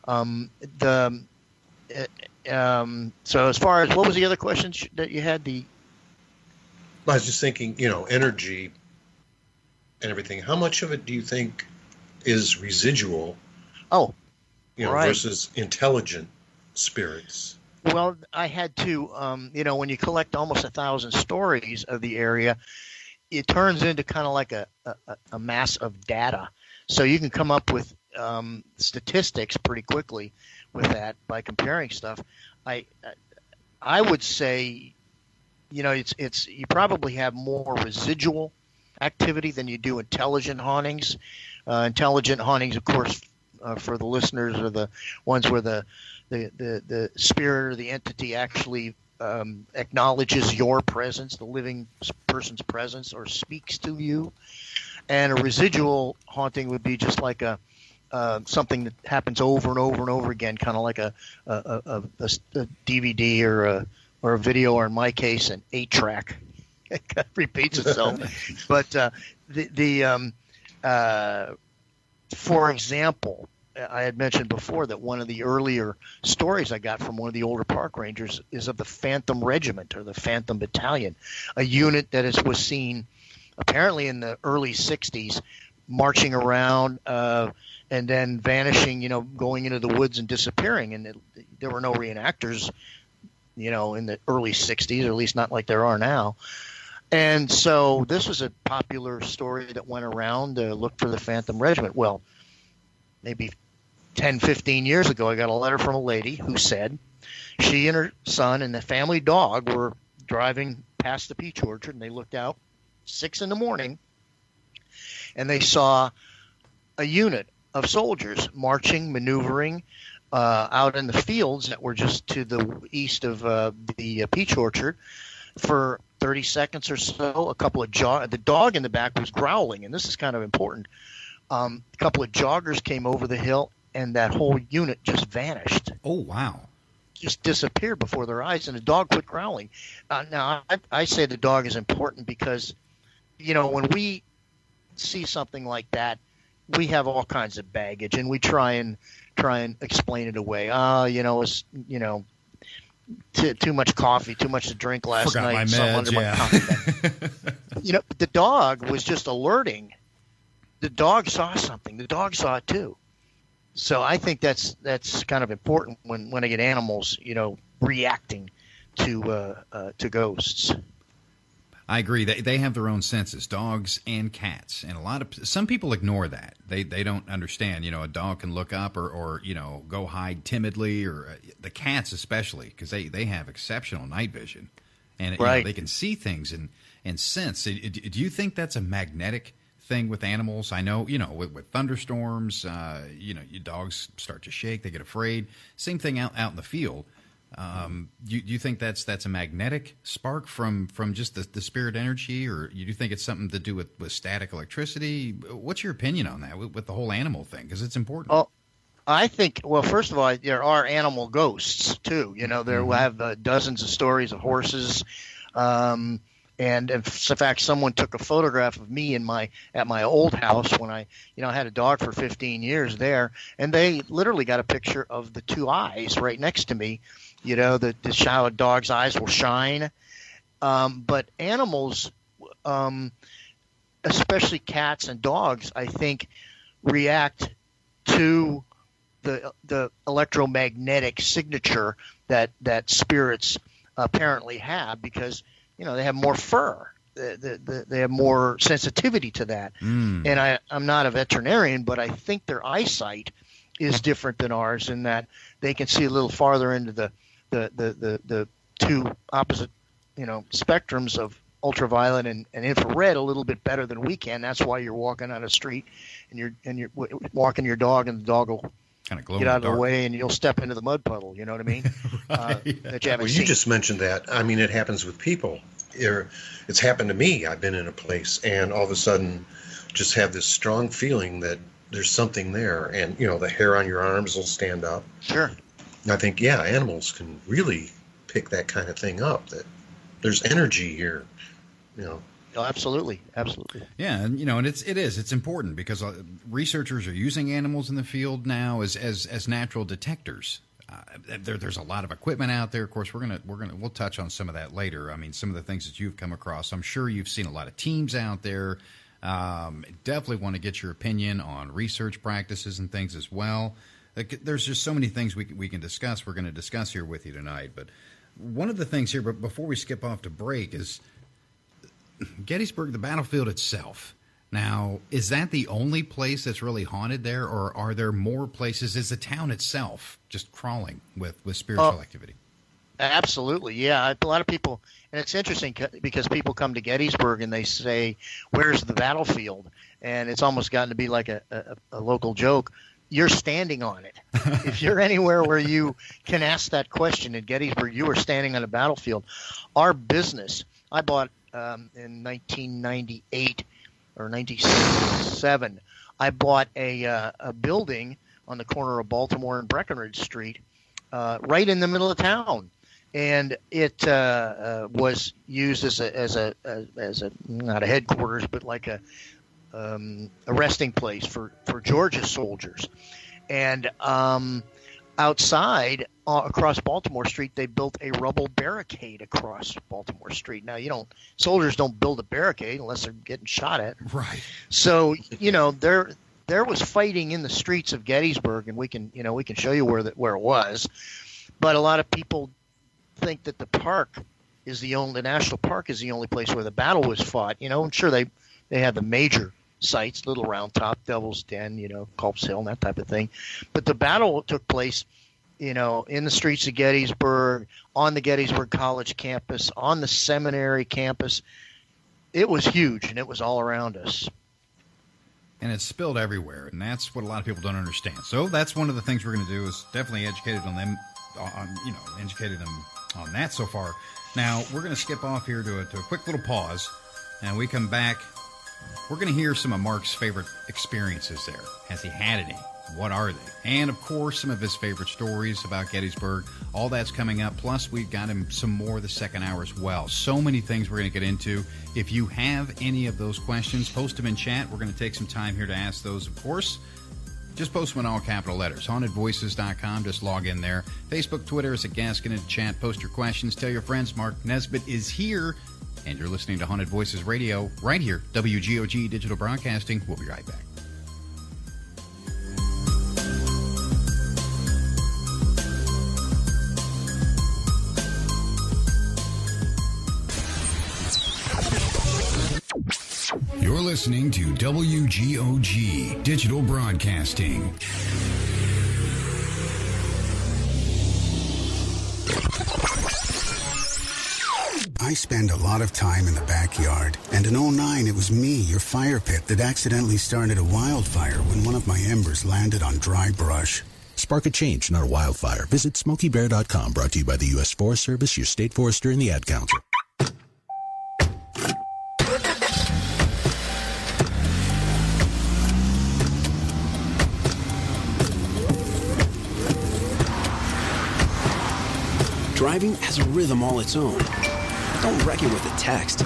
So as far as, what was the other question that you had? I was just thinking, energy and everything. How much of it do you think is residual? Oh, right. Versus intelligent spirits? Well, I had to, when you collect almost 1,000 stories of the area, it turns into kind of like a mass of data. So you can come up with statistics pretty quickly with that by comparing stuff. I would say, it's you probably have more residual activity than you do intelligent hauntings. Intelligent hauntings, of course, for the listeners, are the ones where the spirit or the entity actually acknowledges your presence, the living person's presence, or speaks to you. And a residual haunting would be just like something that happens over and over and over again, kind of like a DVD or a video, or in my case, an 8-track. It kind of repeats itself. But for example, I had mentioned before that one of the earlier stories I got from one of the older park rangers is of the Phantom Regiment, or the Phantom Battalion, a unit that was seen apparently in the early 60s, marching around and then vanishing, going into the woods and disappearing. And there were no reenactors, in the early 60s, or at least not like there are now. And so this was a popular story that went around, look for the Phantom Regiment. Well, maybe 10, 15 years ago, I got a letter from a lady who said she and her son and the family dog were driving past the peach orchard, and they looked out 6 a.m, and they saw a unit of soldiers marching, maneuvering, out in the fields that were just to the east of the peach orchard for 30 seconds or so. The dog in the back was growling, and this is kind of important. A couple of joggers came over the hill, and that whole unit just vanished. Oh, wow. Just disappeared before their eyes, and the dog quit growling. Now, I say the dog is important because, when we see something like that, we have all kinds of baggage, and we try and explain it away. It's too much coffee, too much to drink last Forgot night. my meds, yeah. The dog was just alerting. The dog saw something. The dog saw it too. So I think that's kind of important when I get animals, reacting to ghosts. I agree. They have their own senses, dogs and cats, and some people ignore that. They don't understand. A dog can look up or go hide timidly, or the cats especially, because they have exceptional night vision, and they can see things and sense. Do you think that's a magnetic thing with animals? I know with thunderstorms, your dogs start to shake, they get afraid. Same thing out in the field. Do you think that's a magnetic spark from just the spirit energy, or do you think it's something to do with static electricity? What's your opinion on that with the whole animal thing? Because it's important. Oh, I think, well, first of all, there are animal ghosts too. There we have dozens of stories of horses. And in fact, someone took a photograph of me at my old house when I had a dog for 15 years there, and they literally got a picture of the two eyes right next to me. How a dog's eyes will shine. But animals, especially cats and dogs, I think react to the electromagnetic signature that spirits apparently have, because they have more fur. They have more sensitivity to that. And I'm not a veterinarian, but I think their eyesight is different than ours in that they can see a little farther into the two opposite, spectrums of ultraviolet and infrared a little bit better than we can. That's why you're walking on a street and you're walking your dog, and the dog will kind of glow get out of the way, and you'll step into the mud puddle. You know what I mean? That you haven't seen. You just mentioned that. I mean, it happens with people. It's happened to me. I've been in a place, and all of a sudden, just have this strong feeling that there's something there, and the hair on your arms will stand up. Sure. I think, animals can really pick that kind of thing up, that there's energy here, Oh, absolutely. Yeah, and it's important because researchers are using animals in the field now as natural detectors. There's a lot of equipment out there. Of course, we'll touch on some of that later. I mean, some of the things that you've come across. I'm sure you've seen a lot of teams out there. Definitely want to get your opinion on research practices and things as well. There's just so many things we can discuss. We're going to discuss here with you tonight. But one of the things here, but before we skip off to break, is Gettysburg, the battlefield itself. Now, is that the only place that's really haunted there, or are there more places? Is the town itself just crawling with spiritual activity? Absolutely, yeah. A lot of people, and it's interesting because people come to Gettysburg and they say, "Where's the battlefield?" And it's almost gotten to be like a local joke. You're standing on it. If you're anywhere where you can ask that question in Gettysburg, you are standing on a battlefield. Our business, I bought in 1998 or 97, I bought a building on the corner of Baltimore and Breckenridge Street, right in the middle of town. And it was used as a not a headquarters, but like a resting place for Georgia soldiers. And outside, across Baltimore Street, they built a rubble barricade across Baltimore Street. Now, soldiers don't build a barricade unless they're getting shot at. Right. So, there was fighting in the streets of Gettysburg, and we can show you where it was. But a lot of people think that the national park is the only place where the battle was fought. I'm sure they had the major sites, Little Round Top, Devil's Den, Culp's Hill, and that type of thing. But the battle took place, in the streets of Gettysburg, on the Gettysburg College campus, on the seminary campus. It was huge, and it was all around us. And it's spilled everywhere, and that's what a lot of people don't understand. So that's one of the things we're going to do is definitely educated on them, educated them on that so far. Now, we're going to skip off here to a quick little pause, and we come back. We're going to hear some of Mark's favorite experiences there. Has he had any? What are they? And, of course, some of his favorite stories about Gettysburg. All that's coming up. Plus, we've got him some more the second hour as well. So many things we're going to get into. If you have any of those questions, post them in chat. We're going to take some time here to ask those, of course. Just post them in all capital letters. HauntedVoices.com. Just log in there. Facebook, Twitter is a guest. Get into chat. Post your questions. Tell your friends. Mark Nesbitt is here. And you're listening to Haunted Voices Radio right here. WGOG Digital Broadcasting. We'll be right back. You're listening to WGOG Digital Broadcasting. I spend a lot of time in the backyard, and in 2009 it was me, your fire pit, that accidentally started a wildfire when one of my embers landed on dry brush. Spark a change, not a wildfire. Visit SmokeyBear.com, brought to you by the U.S. Forest Service, your state forester, and the Ad Council. Driving has a rhythm all its own. Don't wreck it with a text.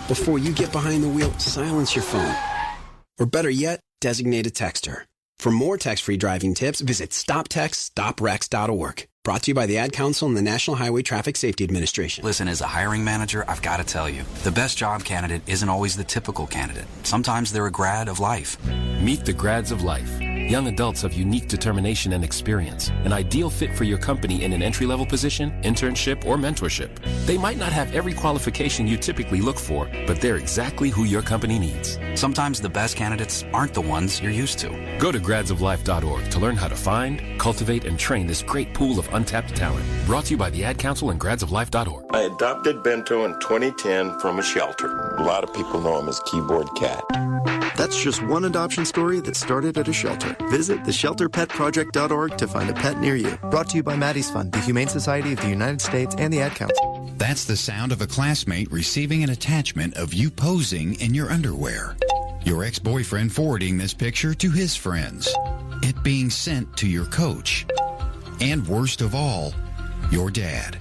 Before you get behind the wheel, silence your phone. Or better yet, designate a texter. For more text-free driving tips, visit StopTextStopWrecks.org. Brought to you by the Ad Council and the National Highway Traffic Safety Administration. Listen, as a hiring manager, I've got to tell you, the best job candidate isn't always the typical candidate. Sometimes they're a grad of life. Meet the grads of life. Young adults of unique determination and experience. An ideal fit for your company in an entry-level position, internship, or mentorship. They might not have every qualification you typically look for, but they're exactly who your company needs. Sometimes the best candidates aren't the ones you're used to. Go to gradsoflife.org to learn how to find, cultivate, and train this great pool of untapped talent. Brought to you by the Ad Council and gradsoflife.org. I adopted Bento in 2010 from a shelter. A lot of people know him as Keyboard Cat. That's just one adoption story that started at a shelter. Visit theshelterpetproject.org to find a pet near you. Brought to you by Maddie's Fund, the Humane Society of the United States, and the Ad Council. That's the sound of a classmate receiving an attachment of you posing in your underwear. Your ex-boyfriend forwarding this picture to his friends. It being sent to your coach. And worst of all, your dad.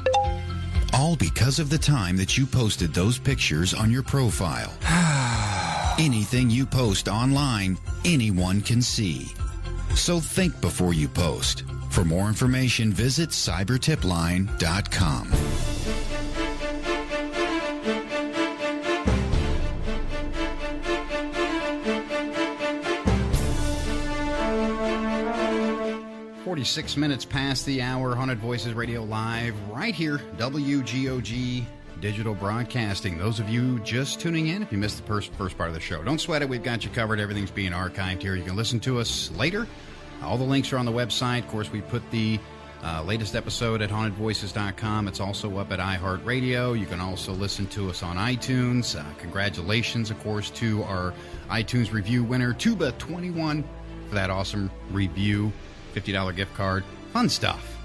All because of the time that you posted those pictures on your profile. Anything you post online, anyone can see. So think before you post. For more information, visit cybertipline.com. "46 minutes past the hour, Haunted Voices Radio live right here, WGOG Digital Broadcasting. Those of you just tuning in, if you missed the first part of the show, don't sweat it. We've got you covered. Everything's being archived here. You can listen to us later. All the links are on the website. Of course, we put the latest episode at hauntedvoices.com. It's also up at iHeartRadio. You can also listen to us on iTunes. Congratulations, of course, to our iTunes review winner, Tuba21, for that awesome review. $50 gift card. Fun stuff.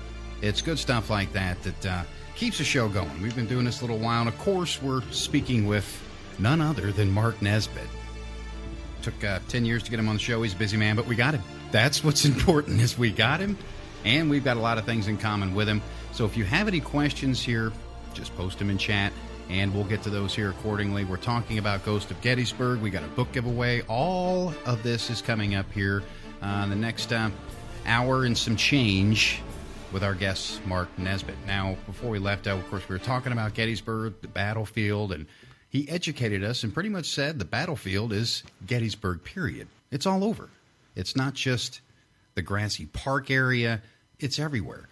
It's good stuff like that that keeps the show going. We've been doing this a little while, and of course, we're speaking with none other than Mark Nesbitt. Took 10 years to get him on the show. He's a busy man, but we got him. That's what's important, is we got him, and we've got a lot of things in common with him. So if you have any questions here, just post them in chat, and we'll get to those here accordingly. We're talking about Ghost of Gettysburg. We got a book giveaway. All of this is coming up here in the next hour and some change with our guest, Mark Nesbitt. Now, before we left out, of course, we were talking about Gettysburg, the battlefield, and he educated us and pretty much said the battlefield is Gettysburg, period. It's all over. It's not just the Grassy Park area. It's everywhere.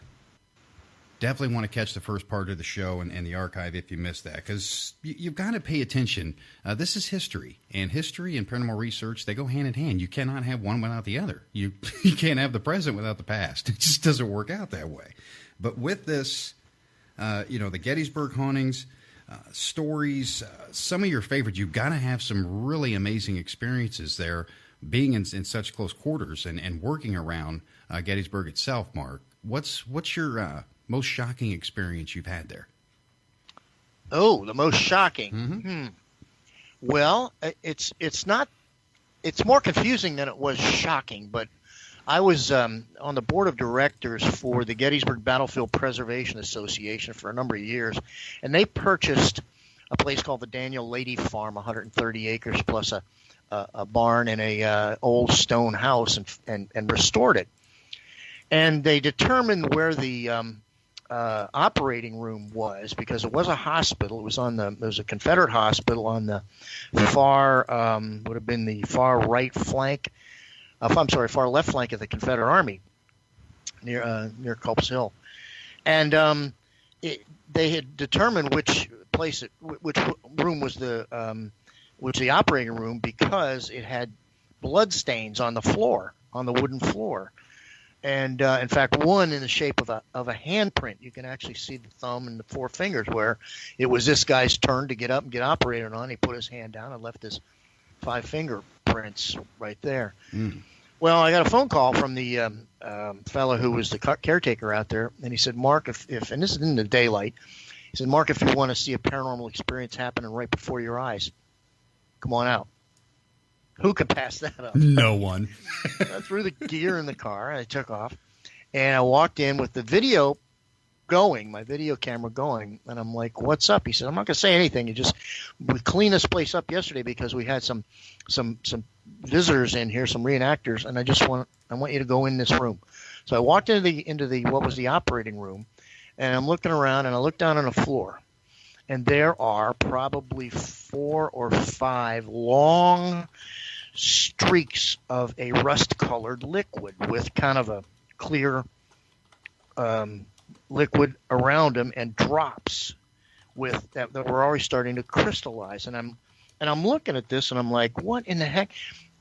Definitely want to catch the first part of the show and the archive if you missed that, because you've got to pay attention. This is history, and history and paranormal research, they go hand in hand. You cannot have one without the other. You can't have the present without the past. It just doesn't work out that way. But with this, the Gettysburg hauntings, stories, some of your favorites. You've got to have some really amazing experiences there, being in such close quarters and working around Gettysburg itself, Mark. What's your most shocking experience you've had there? Oh, the most shocking. Well, it's not. It's more confusing than it was shocking. But I was on the board of directors for the Gettysburg Battlefield Preservation Association for a number of years, and they purchased a place called the Daniel Lady Farm, 130 acres plus a barn and a old stone house, and restored it. And they determined where the operating room was, because it was a hospital. It was there was a Confederate hospital on the far would have been the far right flank. Far left flank of the Confederate Army, near Culp's Hill, and they had determined which room was the operating room, because it had blood stains on the floor, on the wooden floor. And in fact, one in the shape of a handprint. You can actually see the thumb and the four fingers, where it was this guy's turn to get up and get operated on. He put his hand down and left his 5 fingerprints right there. Well, I got a phone call from the fellow who was the caretaker out there, and he said, Mark, if and this is in the daylight, he said, Mark, if you want to see a paranormal experience happening right before your eyes, come on out. Who could pass that up? No one. I threw the gear in the car, and I took off, and I walked in with the video going, my video camera going, and I'm like, what's up? He said, I'm not going to say anything. We cleaned this place up yesterday because we had some visitors in here, some reenactors, and I want you to go in this room. So I walked into the what was the operating room, and I'm looking around, and I look down on the floor, and there are probably 4 or 5 long streaks of a rust-colored liquid with kind of a clear liquid around them, and drops with that were already starting to crystallize. And I'm looking at this, and I'm like, what in the heck?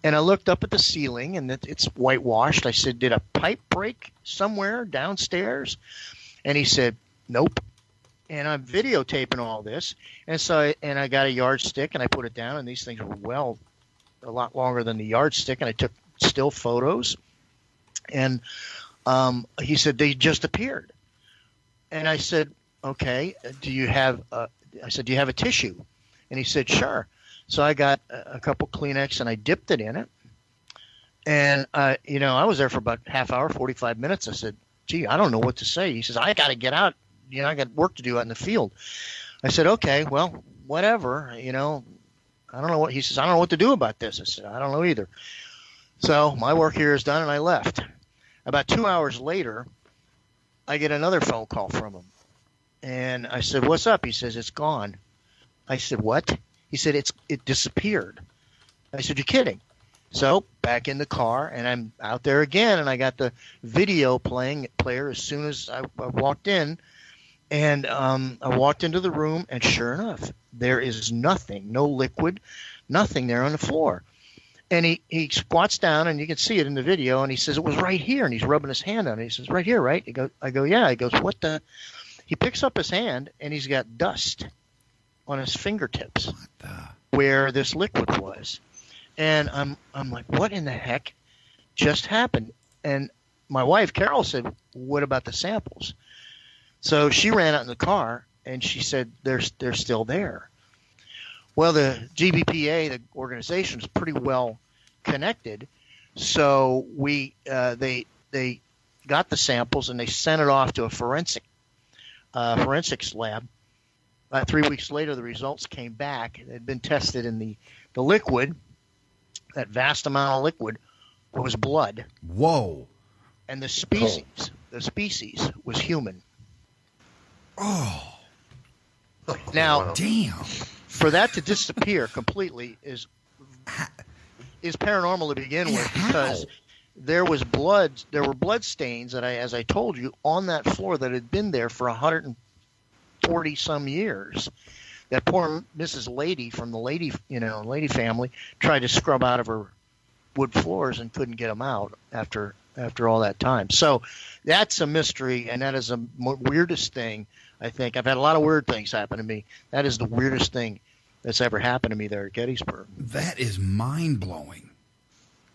And I looked up at the ceiling, and it's whitewashed. I said, did a pipe break somewhere downstairs? And he said, nope. And I'm videotaping all this, and I got a yardstick, and I put it down, and these things were a lot longer than the yardstick, and I took still photos. And he said, they just appeared. And I said, okay, do you have a tissue? And he said, sure. So I got a couple Kleenex, and I dipped it in it. And, I was there for about half hour, 45 minutes. I said, gee, I don't know what to say. He says, I got to get out. I got work to do out in the field. I said, okay, well, whatever, I don't know what, he says, I don't know what to do about this. I said, I don't know either. So my work here is done, and I left. About 2 hours later, I get another phone call from him. And I said, what's up? He says, it's gone. I said, what? He said, it disappeared. I said, you're kidding. So back in the car, and I'm out there again, and I got the video player as soon as I walked in. And I walked into the room, and sure enough, there is nothing, no liquid, nothing there on the floor. And he squats down, and you can see it in the video, and he says, it was right here, and he's rubbing his hand on it. He says, right here, right? I go, yeah. He goes, what the? He picks up his hand, and he's got dust on his fingertips where this liquid was. And I'm like, what in the heck just happened? And my wife, Carol, said, what about the samples? So she ran out in the car, and she said, they're still there. Well, the GBPA, the organization, is pretty well connected. So they got the samples, and they sent it off to a forensics lab. 3 weeks later, the results came back. It had been tested in the liquid. That vast amount of liquid was blood. Whoa! And the species was human. Oh. Now, damn. For that to disappear completely is paranormal to begin with, because there were blood stains that as I told you, on that floor that had been there for 140 some years. That poor Mrs. Lady from the Lady family tried to scrub out of her wood floors and couldn't get them out after after all that time. So that's a mystery, and that is the weirdest thing, I think. I've had a lot of weird things happen to me. That is the weirdest thing that's ever happened to me there at Gettysburg. That is mind-blowing.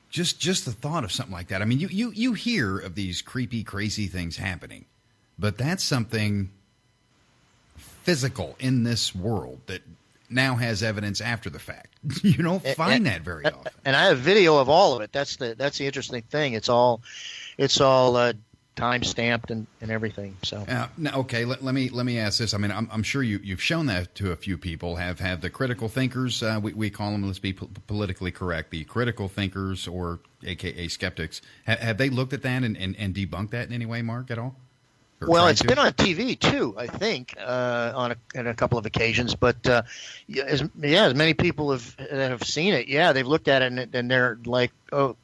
Just the thought of something like that. I mean, you hear of these creepy, crazy things happening, but that's something physical in this world that now has evidence after the fact. You don't find that very often. And I have video of all of it. That's the interesting thing. It's all time stamped and everything. So now, okay, let me ask this. I mean, I'm sure you've shown that to a few people. Have the critical thinkers? We call them. Let's be politically correct. The critical thinkers, or AKA skeptics, have they looked at that and debunked that in any way, Mark, at all? Well, it's been on TV too, I think, on a couple of occasions. But as many people that have seen it, they've looked at it and they're like, oh.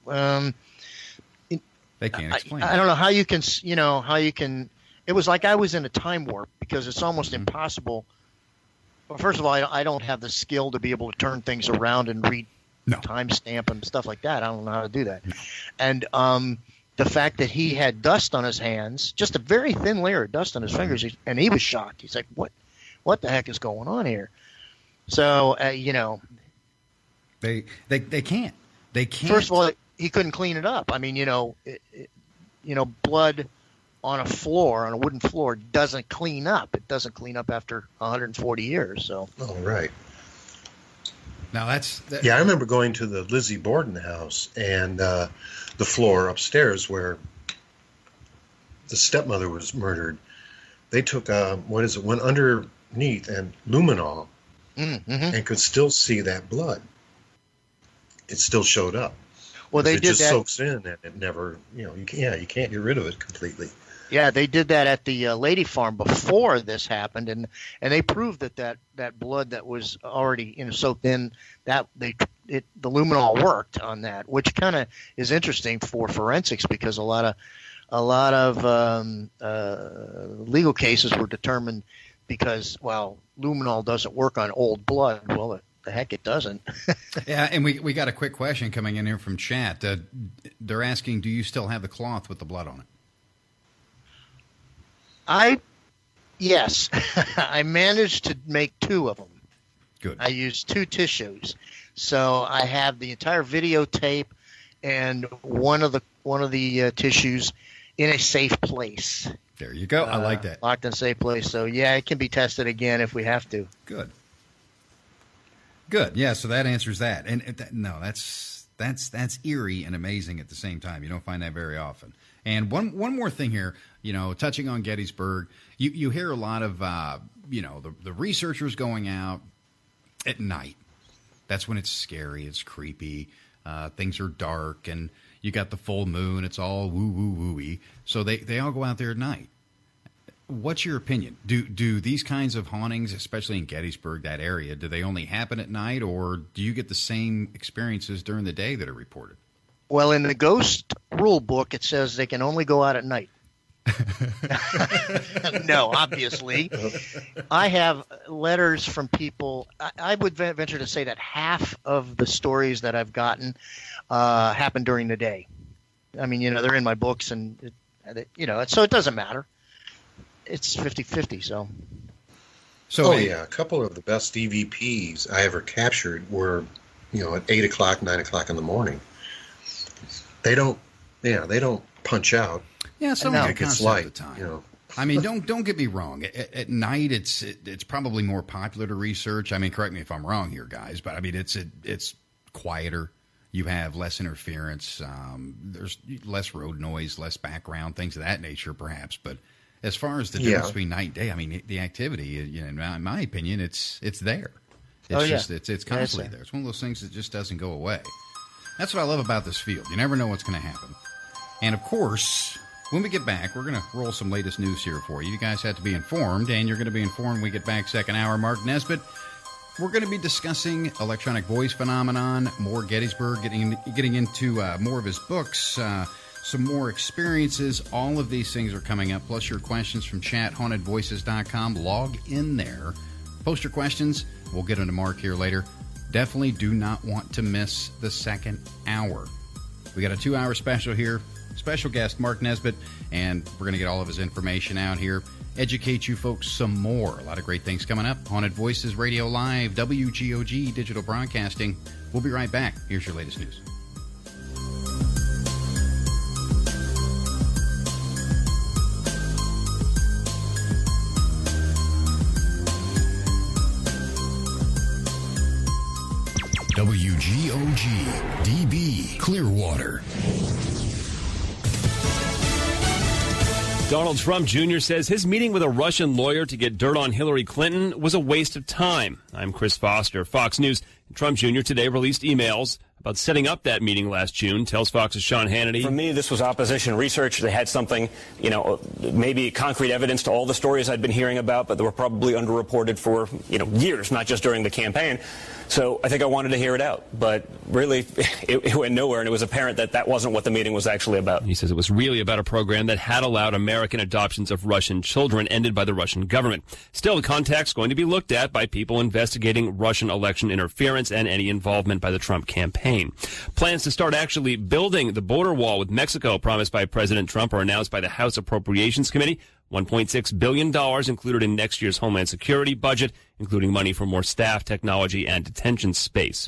They can't explain. I don't know how you can. It was like I was in a time warp, because it's almost impossible. Well, first of all, I don't have the skill to be able to turn things around and read timestamp and stuff like that. I don't know how to do that. And the fact that he had dust on his hands, just a very thin layer of dust on his fingers, and he was shocked. He's like, "What the heck is going on here?" So they can't. They can't. First of all, he couldn't clean it up. I mean, blood on a floor, on a wooden floor, doesn't clean up. It doesn't clean up after 140 years. So. Oh, right. Now I remember going to the Lizzie Borden house, and the floor upstairs where the stepmother was murdered, they took went underneath and luminol, and could still see that blood. It still showed up. Well, they did that. It just soaks in, and it never, you can't get rid of it completely. Yeah, they did that at the Lady Farm before this happened, and they proved that blood that was already soaked in, that the luminol worked on that, which kind of is interesting for forensics, because a lot of legal cases were determined because, well, luminol doesn't work on old blood. Well, the heck it doesn't. Yeah, and we got a quick question coming in here from chat. They're asking, do you still have the cloth with the blood on it? Yes. I managed to make 2 of them. Good. I used 2 tissues. So I have the entire videotape and one of the tissues in a safe place. There you go. I like that. Locked in a safe place. So it can be tested again if we have to. Good. Good. Yeah, so that answers that. And that's eerie and amazing at the same time. You don't find that very often. And one more thing here, touching on Gettysburg, you hear a lot of the researchers going out at night. That's when it's scary, it's creepy, things are dark, and you got the full moon, it's all woo-woo-woo-y. So they all go out there at night. What's your opinion? Do these kinds of hauntings, especially in Gettysburg, that area, do they only happen at night, or do you get the same experiences during the day that are reported? Well, in the ghost rule book, it says they can only go out at night. No, obviously. I have letters from people. I would venture to say that half of the stories that I've gotten happen during the day. I mean, they're in my books, and so it doesn't matter. It's 50-50, so. A couple of the best EVPs I ever captured were, at 8 o'clock, 9 o'clock in the morning. They don't punch out. Yeah, some of it's light. Time. I mean, don't get me wrong. At night, it's probably more popular to research. I mean, correct me if I'm wrong here, guys, but I mean, it's quieter. You have less interference. There's less road noise, less background, things of that nature, perhaps. But as far as the difference between night and day, I mean, the activity, in my opinion, it's there. It's constantly there. It's one of those things that just doesn't go away. That's what I love about this field. You never know what's going to happen. And, of course, when we get back, we're going to roll some latest news here for you. You guys have to be informed, and you're going to be informed when we get back second hour. Mark Nesbitt, we're going to be discussing electronic voice phenomenon, more Gettysburg, getting into more of his books, some more experiences. All of these things are coming up, plus your questions from chat, hauntedvoices.com. Log in there. Post your questions. We'll get into Mark here later. Definitely do not want to miss the second hour. We got a 2-hour special here. special guest, Mark Nesbitt, and we're going to get all of his information out here, educate you folks some more. A lot of great things coming up. Haunted Voices Radio Live, WGOG Digital Broadcasting. We'll be right back. Here's your latest news. WGOG DB Clearwater. Donald Trump Jr. says his meeting with a Russian lawyer to get dirt on Hillary Clinton was a waste of time. I'm Chris Foster, Fox News. Trump Jr. today released emails about setting up that meeting last June, tells Fox's Sean Hannity. For me, this was opposition research. They had something, maybe concrete evidence to all the stories I'd been hearing about, but they were probably underreported for, years, not just during the campaign. So I think I wanted to hear it out. But really, it went nowhere, and it was apparent that that wasn't what the meeting was actually about. He says it was really about a program that had allowed American adoptions of Russian children ended by the Russian government. Still, the contact's going to be looked at by people investigating Russian election interference and any involvement by the Trump campaign. Plans to start actually building the border wall with Mexico promised by President Trump are announced by the House Appropriations Committee. $1.6 billion included in next year's Homeland Security budget, including money for more staff, technology, and detention space.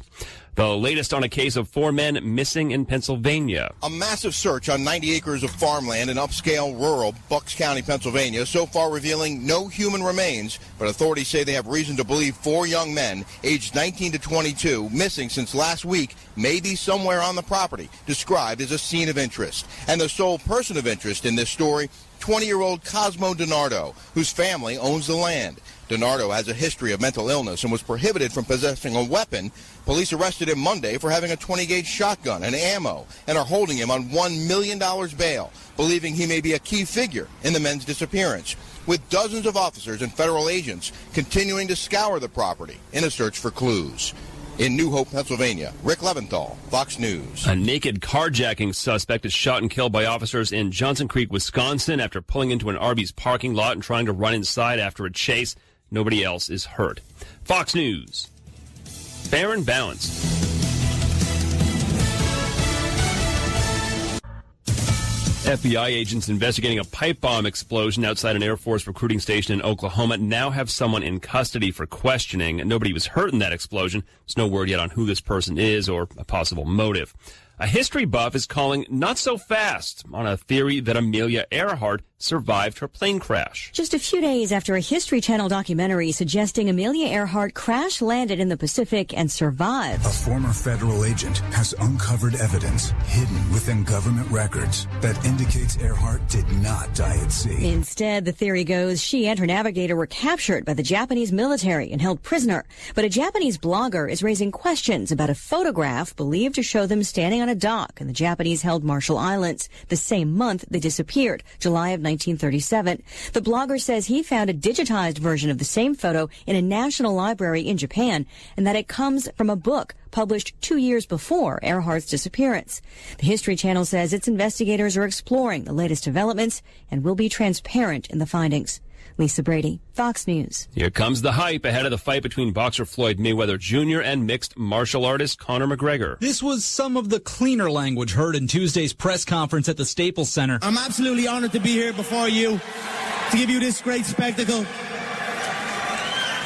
The latest on a case of 4 men missing in Pennsylvania. A massive search on 90 acres of farmland in upscale rural Bucks County, Pennsylvania, so far revealing no human remains, but authorities say they have reason to believe 4 young men, aged 19 to 22, missing since last week, may be somewhere on the property, described as a scene of interest. And the sole person of interest in this story, 20-year-old Cosmo DiNardo, whose family owns the land. DiNardo has a history of mental illness and was prohibited from possessing a weapon. Police arrested him Monday for having a 20-gauge shotgun and ammo and are holding him on $1 million bail, believing he may be a key figure in the men's disappearance, with dozens of officers and federal agents continuing to scour the property in a search for clues. In New Hope, Pennsylvania, Rick Leventhal, Fox News. A naked carjacking suspect is shot and killed by officers in Johnson Creek, Wisconsin, after pulling into an Arby's parking lot and trying to run inside after a chase. Nobody else is hurt. Fox News. Fair and balanced. FBI agents investigating a pipe bomb explosion outside an Air Force recruiting station in Oklahoma now have someone in custody for questioning. Nobody was hurt in that explosion. There's no word yet on who this person is or a possible motive. A history buff is calling not so fast on a theory that Amelia Earhart survived her plane crash. Just a few days after a History Channel documentary suggesting Amelia Earhart crash-landed in the Pacific and survived. A former federal agent has uncovered evidence hidden within government records that indicates Earhart did not die at sea. Instead, the theory goes she and her navigator were captured by the Japanese military and held prisoner. But a Japanese blogger is raising questions about a photograph believed to show them standing on a dock in the Japanese-held Marshall Islands. The same month they disappeared, July of 1937. The blogger says he found a digitized version of the same photo in a national library in Japan and that it comes from a book published 2 years before Earhart's disappearance. The History Channel says its investigators are exploring the latest developments and will be transparent in the findings. Lisa Brady, Fox News. Here comes the hype ahead of the fight between boxer Floyd Mayweather Jr. and mixed martial artist Conor McGregor. This was some of the cleaner language heard in Tuesday's press conference at the Staples Center. I'm absolutely honored to be here before you to give you this great spectacle.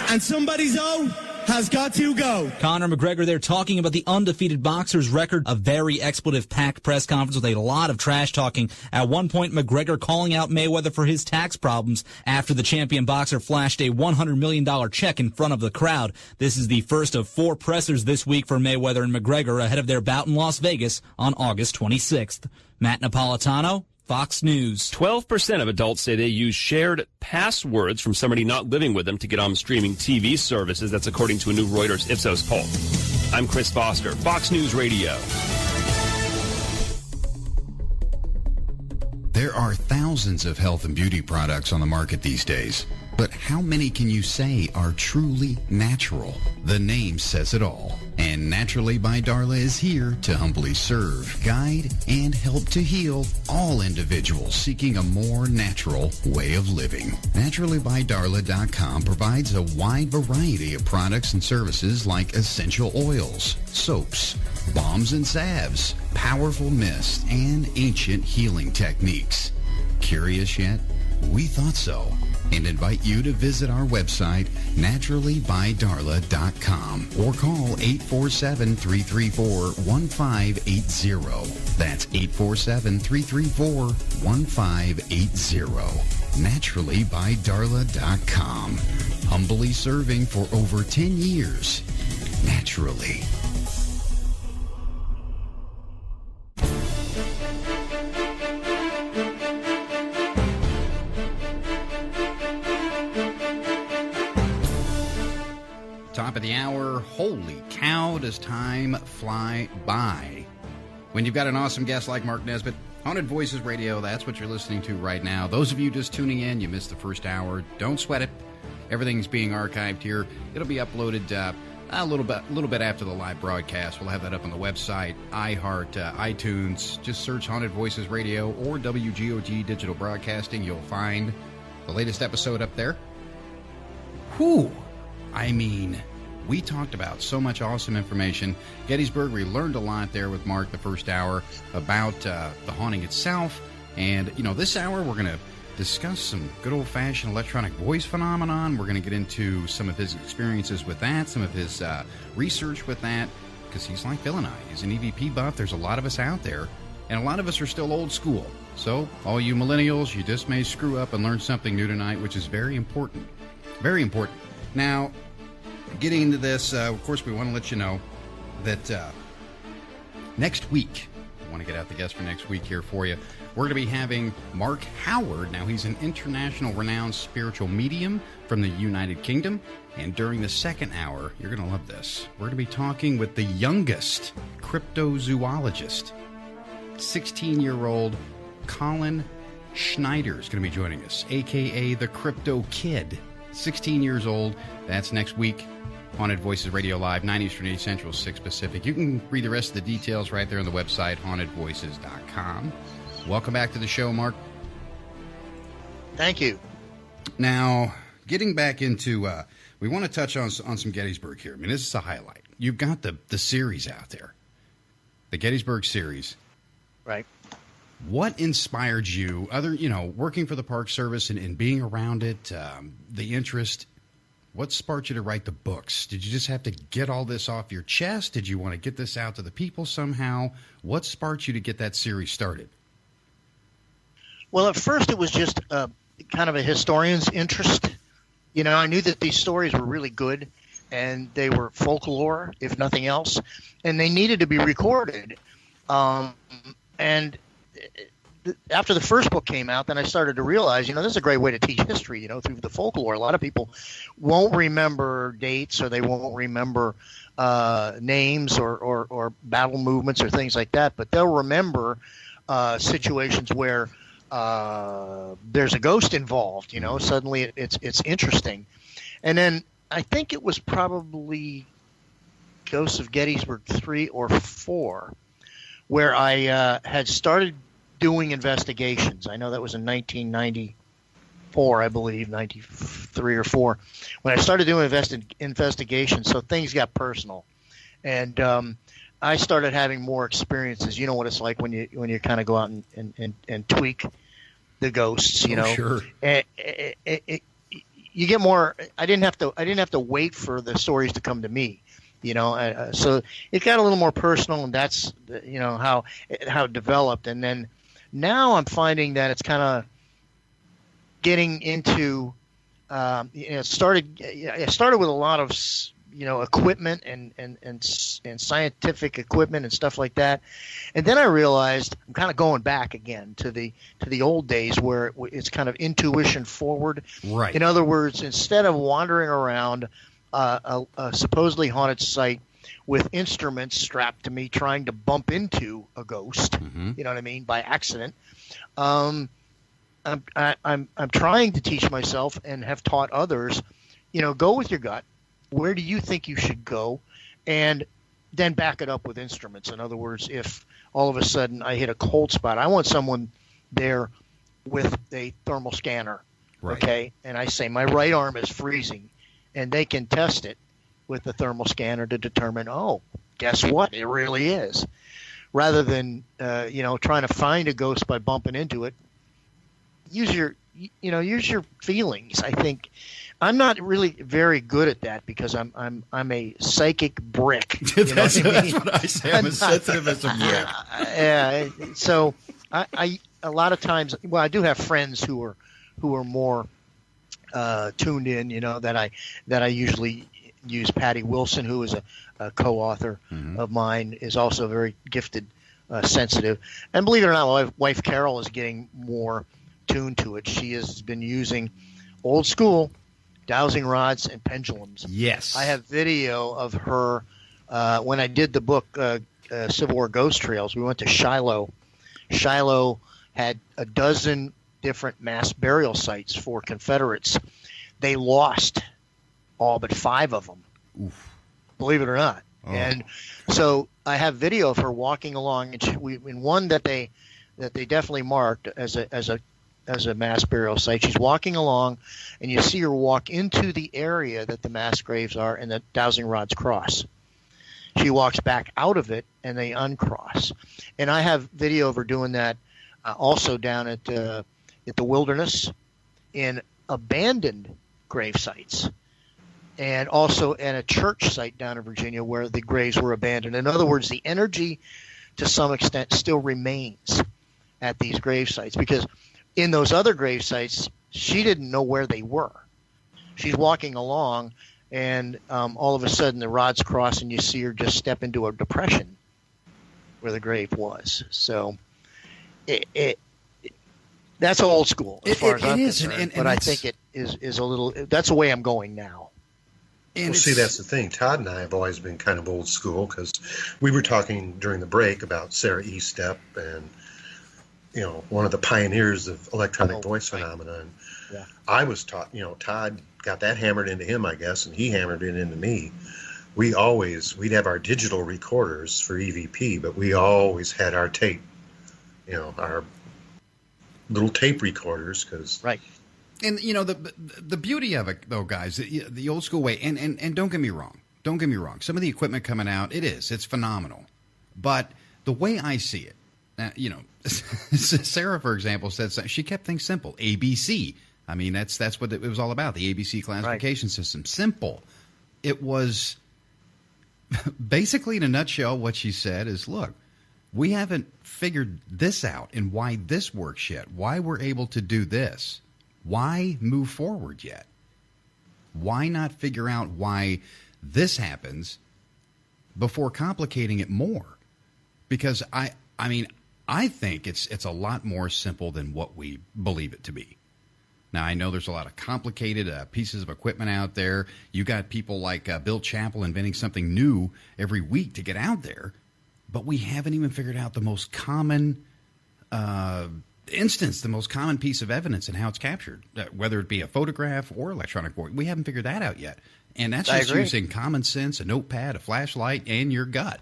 And somebody's own has got to go. Conor McGregor there talking about the undefeated boxer's record, a very expletive-packed press conference with a lot of trash talking. At one point, McGregor calling out Mayweather for his tax problems after the champion boxer flashed a $100 million check in front of the crowd. This is the first of 4 pressers this week for Mayweather and McGregor ahead of their bout in Las Vegas on August 26th. Matt Napolitano, Fox News. 12% of adults say they use shared passwords from somebody not living with them to get on streaming TV services. That's according to a new Reuters Ipsos poll. I'm Chris Foster, Fox News Radio. There are thousands of health and beauty products on the market these days. But how many can you say are truly natural? The name says it all. And Naturally by Darla is here to humbly serve, guide, and help to heal all individuals seeking a more natural way of living. NaturallyByDarla.com provides a wide variety of products and services like essential oils, soaps, balms and salves, powerful mist, and ancient healing techniques. Curious yet? We thought so, and invite you to visit our website, naturallybydarla.com, or call 847-334-1580. That's 847-334-1580. naturallybydarla.com. Humbly serving for over 10 years. Naturally. Top of the hour. Holy cow, does time fly by. When you've got an awesome guest like Mark Nesbitt, Haunted Voices Radio, that's what you're listening to right now. Those of you just tuning in, you missed the first hour. Don't sweat it. Everything's being archived here. It'll be uploaded a little bit after the live broadcast. We'll have that up on the website, iHeart, iTunes. Just search Haunted Voices Radio or WGOG Digital Broadcasting. You'll find the latest episode up there. Whew. I mean, we talked about so much awesome information. Gettysburg, we learned a lot there with Mark the first hour about the haunting itself. And, this hour we're going to discuss some good old-fashioned electronic voice phenomenon. We're going to get into some of his experiences with that, some of his research with that, because he's like Phil and I. He's an EVP buff. There's a lot of us out there, and a lot of us are still old school. So, all you millennials, you just may screw up and learn something new tonight, which is very important. Very important. Now, getting into this, of course, we want to let you know that next week, I want to get out the guest for next week here for you. We're going to be having Mark Howard. Now, he's an international renowned spiritual medium from the United Kingdom. And during the second hour, you're going to love this. We're going to be talking with the youngest cryptozoologist. 16-year-old Colin Schneider is going to be joining us, a.k.a. the Crypto Kid. 16 years old. That's next week. Haunted Voices Radio Live, 9 Eastern, 8 Central, 6 Pacific. You can read the rest of the details right there on the website, hauntedvoices.com. Welcome back to the show, Mark. Thank you. Now, getting back into, we want to touch on some Gettysburg here. I mean, this is a highlight. You've got the series out there, the Gettysburg series. Right. What inspired you, working for the Park Service and being around it, the interest? What sparked you to write the books? Did you just have to get all this off your chest? Did you want to get this out to the people somehow? What sparked you to get that series started? Well, at first it was just kind of a historian's interest. I knew that these stories were really good, and they were folklore, if nothing else, and they needed to be recorded. And after the first book came out, then I started to realize, this is a great way to teach history, through the folklore. A lot of people won't remember dates, or they won't remember names or battle movements or things like that, but they'll remember situations where there's a ghost involved. Suddenly it's interesting. And then I think it was probably Ghosts of Gettysburg 3 or 4 where I had started doing investigations. I know that was in 1994, I believe, 93 or 4, when I started doing investigations. So things got personal, and I started having more experiences. You know what it's like when you kind of go out and tweak the ghosts. Sure. And you get more. I didn't have to wait for the stories to come to me. So it got a little more personal, and that's how it developed. And then now I'm finding that it's kind of getting into. I started with a lot of equipment and scientific equipment and stuff like that, and then I realized I'm kind of going back again to the old days where it's kind of intuition forward. Right. In other words, instead of wandering around a supposedly haunted site with instruments strapped to me trying to bump into a ghost, you know what I mean, by accident, I'm trying to teach myself and have taught others, go with your gut. Where do you think you should go? And then back it up with instruments. In other words, if all of a sudden I hit a cold spot, I want someone there with a thermal scanner. Right. Okay. And I say, my right arm is freezing, and they can test it with the thermal scanner to determine, oh, guess what? It really is. Rather than, trying to find a ghost by bumping into it, use your feelings. I think I'm not really very good at that because I'm a psychic brick. That's what I say. I'm as sensitive as a brick. Yeah. So I a lot of times, I do have friends who are more tuned in. That I usually use. Patty Wilson, who is a co-author of mine, is also very gifted, sensitive. And believe it or not, my wife Carol is getting more tuned to it. She has been using old school dowsing rods and pendulums. Yes. I have video of her when I did the book Civil War Ghost Trails. We went to Shiloh. Shiloh had a dozen different mass burial sites for Confederates. They lost all but 5 of them. Oof. Believe it or not. Oh. And so I have video of her walking along, and in one that they definitely marked as a mass burial site. She's walking along, and you see her walk into the area that the mass graves are, and the dowsing rods cross. She walks back out of it, and they uncross. And I have video of her doing that also down at the Wilderness in abandoned grave sites, and also at a church site down in Virginia where the graves were abandoned. In other words, the energy to some extent still remains at these grave sites, because in those other grave sites, she didn't know where they were. She's walking along, and all of a sudden the rods cross, and you see her just step into a depression where the grave was. So that's old school as far as I'm concerned. But I think it is a little. That's the way I'm going now. Well, see, that's the thing. Todd and I have always been kind of old school, because we were talking during the break about Sarah Estep, and one of the pioneers of electronic voice phenomenon. Yeah. I was taught, Todd got that hammered into him, I guess, and he hammered it into me. We'd have our digital recorders for EVP, but we always had our tape, our little tape recorders, because right. And the beauty of it, though, guys, the old school way, and don't get me wrong, some of the equipment coming out, it's phenomenal, but the way I see it, Sarah, for example, said she kept things simple. ABC. I mean, that's what it was all about. The ABC classification system. Simple. It was basically, in a nutshell, what she said is, look, we haven't figured this out and why this works yet. Why we're able to do this. Why move forward yet? Why not figure out why this happens before complicating it more? Because I think it's a lot more simple than what we believe it to be. Now, I know there's a lot of complicated pieces of equipment out there. You got people like Bill Chappell inventing something new every week to get out there, but we haven't even figured out the most common instance, the most common piece of evidence and how it's captured, whether it be a photograph or electronic board. We haven't figured that out yet. And that's just using common sense, a notepad, a flashlight, and your gut.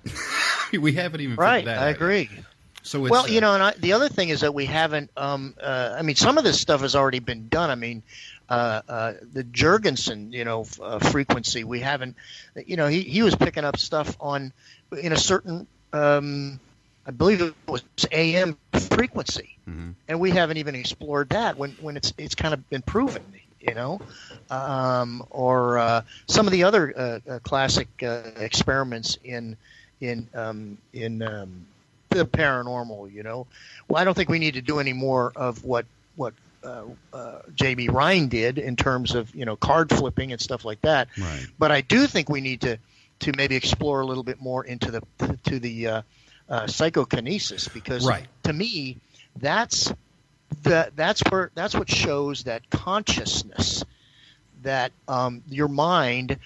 We haven't even figured that out. I agree. Yet. So it's, and the other thing is that we haven't. Some of this stuff has already been done. I mean, the Jurgensen, frequency. We haven't. He was picking up stuff in a certain. I believe it was AM frequency, and we haven't even explored that when it's kind of been proven. Or some of the other classic experiments in the paranormal. Well, I don't think we need to do any more of what J.B. Ryan did in terms of card flipping and stuff like that. Right. But I do think we need to maybe explore a little bit more into the psychokinesis, because to me that's what shows that consciousness, that your mind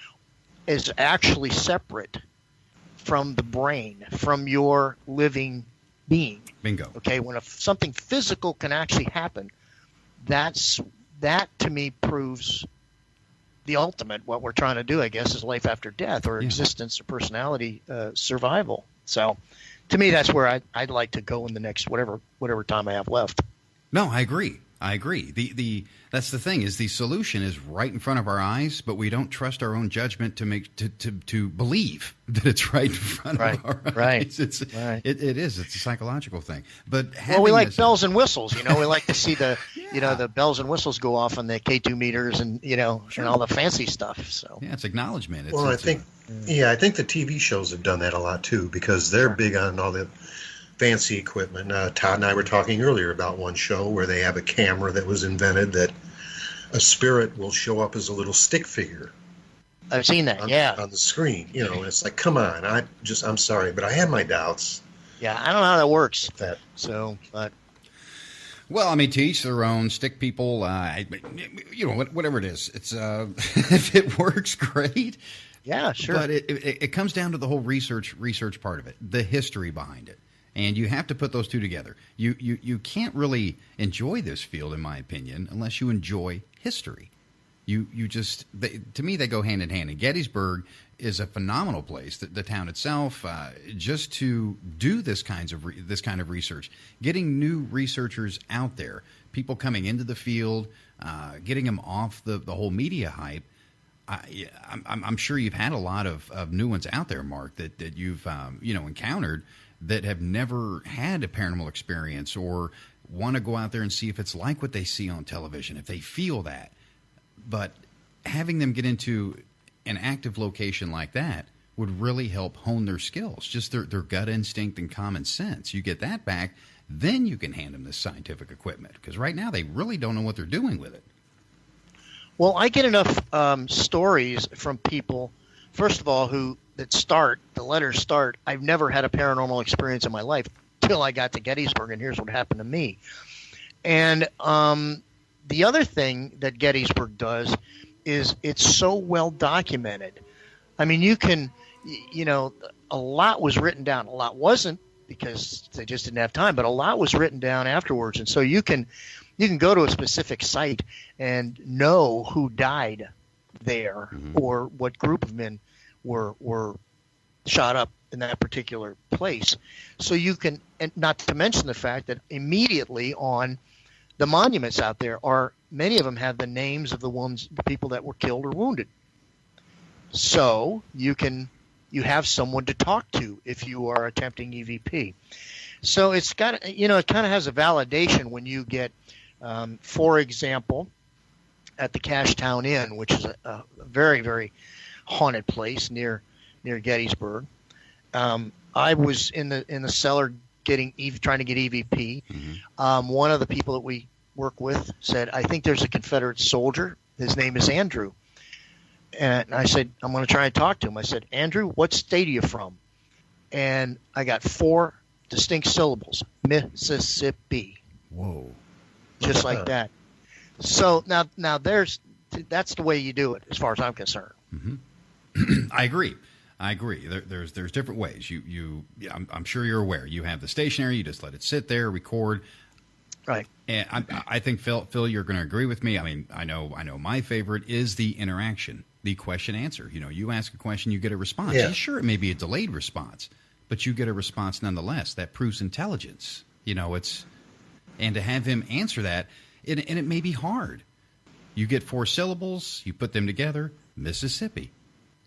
is actually separate from the brain, from your living being. Bingo. Okay, when something physical can actually happen, that to me proves the ultimate. What we're trying to do, I guess, is life after death, or existence or personality survival. So, to me, that's where I'd like to go in the next whatever time I have left. No, I agree. That's the thing, is the solution is right in front of our eyes, but we don't trust our own judgment to believe that it's right in front of our eyes. It's a psychological thing. But we like bells and whistles. We like to see the the bells and whistles go off on the K2 meters and and all the fancy stuff. So it's acknowledgement. I think the TV shows have done that a lot too, because they're big on all the fancy equipment. Todd and I were talking earlier about one show where they have a camera that was invented that a spirit will show up as a little stick figure. I've seen that, on the screen. And it's like, come on, I'm sorry, but I have my doubts. Yeah, I don't know how that works. So, but. Well, I mean, to each their own. Stick people, whatever it is. It's if it works, great. Yeah, sure. But it comes down to the whole research part of it, the history behind it. And you have to put those two together. You can't really enjoy this field, in my opinion, unless you enjoy history. To me, they go hand in hand. And Gettysburg is a phenomenal place. The town itself, just to do this kind of research, getting new researchers out there, people coming into the field, getting them off the whole media hype. I'm sure you've had a lot of new ones out there, Mark, that you've encountered that have never had a paranormal experience or want to go out there and see if it's like what they see on television, if they feel that. But having them get into an active location like that would really help hone their skills, just their gut instinct and common sense. You get that back, then you can hand them this scientific equipment, because right now they really don't know what they're doing with it. Well, I get enough stories from people, first of all, the letters start, I've never had a paranormal experience in my life till I got to Gettysburg, and here's what happened to me. And the other thing that Gettysburg does is it's so well documented. I mean, a lot was written down. A lot wasn't, because they just didn't have time, but a lot was written down afterwards. And so you can go to a specific site and know who died there, or what group of men were shot up in that particular place. So you can, and not to mention the fact that immediately on the monuments out there many of them have the names of the people that were killed or wounded. So you have someone to talk to if you are attempting EVP. So it's got, it kind of has a validation when you get, for example, at the Cashtown Inn, which is a very, very haunted place near Gettysburg. I was in the cellar trying to get EVP. One of the people that we work with said, I think there's a Confederate soldier. His name is Andrew. And I said, I'm going to try and talk to him. I said, Andrew, what state are you from? And I got 4 distinct syllables: Mississippi. Whoa. Just like that. So now that's the way you do it, as far as I'm concerned. I agree. There's different ways. I'm sure you're aware. You have the stationary. You just let it sit there, record. Right. And I think Phil, you're going to agree with me. I mean, I know my favorite is the interaction, the question answer. You ask a question, you get a response. Yeah. Sure, it may be a delayed response, but you get a response nonetheless. That proves intelligence. And to have him answer that, and it may be hard. You get 4 syllables, you put them together, Mississippi.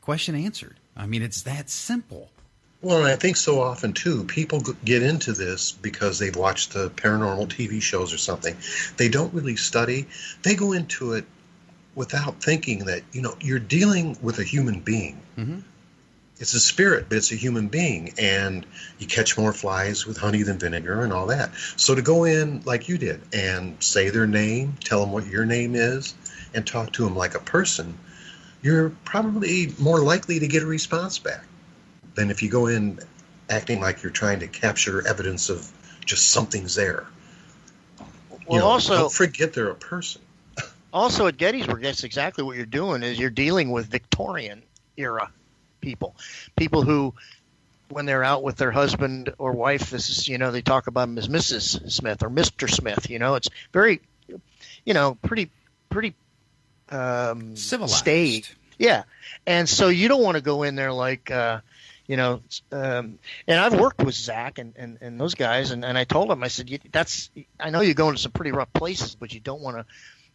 Question answered. I mean, it's that simple. Well, and I think so often, too, people get into this because they've watched the paranormal TV shows or something. They don't really study. They go into it without thinking that, you're dealing with a human being. It's a spirit, but it's a human being. And you catch more flies with honey than vinegar and all that. So to go in like you did and say their name, tell them what your name is, and talk to them like a person, you're probably more likely to get a response back than if you go in acting like you're trying to capture evidence of just something's there. Well, also, don't forget they're a person. Also at Gettysburg, that's exactly what you're doing, is you're dealing with Victorian era people who, when they're out with their husband or wife, this is, they talk about them as Mrs. Smith or Mr. Smith. It's very pretty civilized. staid. Yeah. And so you don't want to go in there like, and I've worked with Zach and those guys, and I told him, I said, I know you go into some pretty rough places, but you don't want to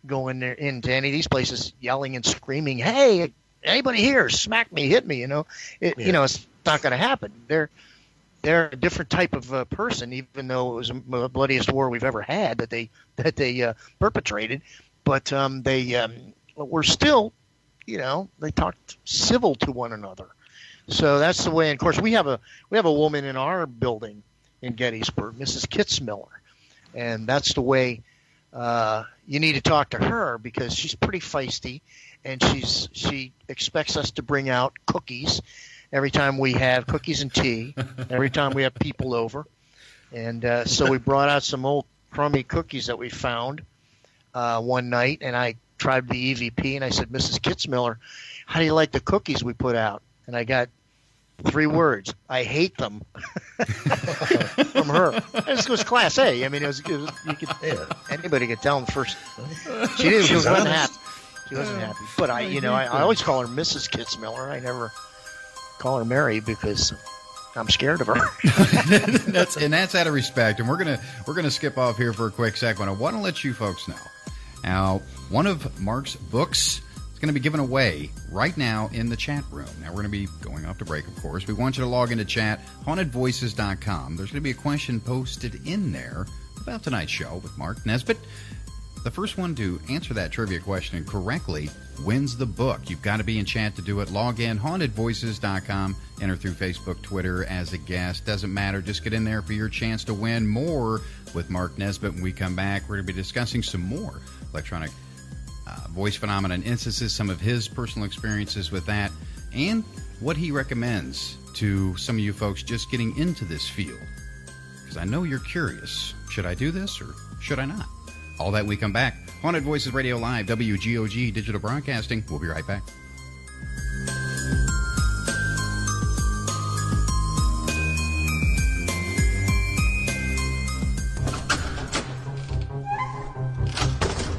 go into any of these places yelling and screaming, hey, anybody here, smack me, hit me, it's not going to happen. They're a different type of person, even though it was the bloodiest war we've ever had that they perpetrated. But they were still, they talked civil to one another. So that's the way. And of course, we have a woman in our building in Gettysburg, Mrs. Kitzmiller, and that's the way you need to talk to her, because she's pretty feisty, and she expects us to bring out cookies every time we have cookies and tea, every time we have people over. And so we brought out some old crummy cookies that we found one night, and I tried the EVP, and I said, Mrs. Kitzmiller, how do you like the cookies we put out? And I got 3 words: I hate them. From her. This was Class A. I mean, anybody could tell them first. She wasn't happy. She wasn't happy. But I always call her Mrs. Kitzmiller. I never call her Mary because I'm scared of her. that's out of respect. And we're gonna skip off here for a quick second. I want to let you folks know. Now, one of Mark's books is going to be given away right now in the chat room. Now, we're going to be going off to break, of course. We want you to log into chat, hauntedvoices.com. There's going to be a question posted in there about tonight's show with Mark Nesbitt. The first one to answer that trivia question correctly wins the book. You've got to be in chat to do it. Log in, hauntedvoices.com. Enter through Facebook, Twitter as a guest. Doesn't matter. Just get in there for your chance to win more with Mark Nesbitt. When we come back, we're going to be discussing some more electronic voice phenomenon instances, some of his personal experiences with that, and what he recommends to some of you folks just getting into this field. Because I know you're curious. Should I do this or should I not? All that we come back. Haunted Voices Radio Live, WGOG Digital Broadcasting. We'll be right back.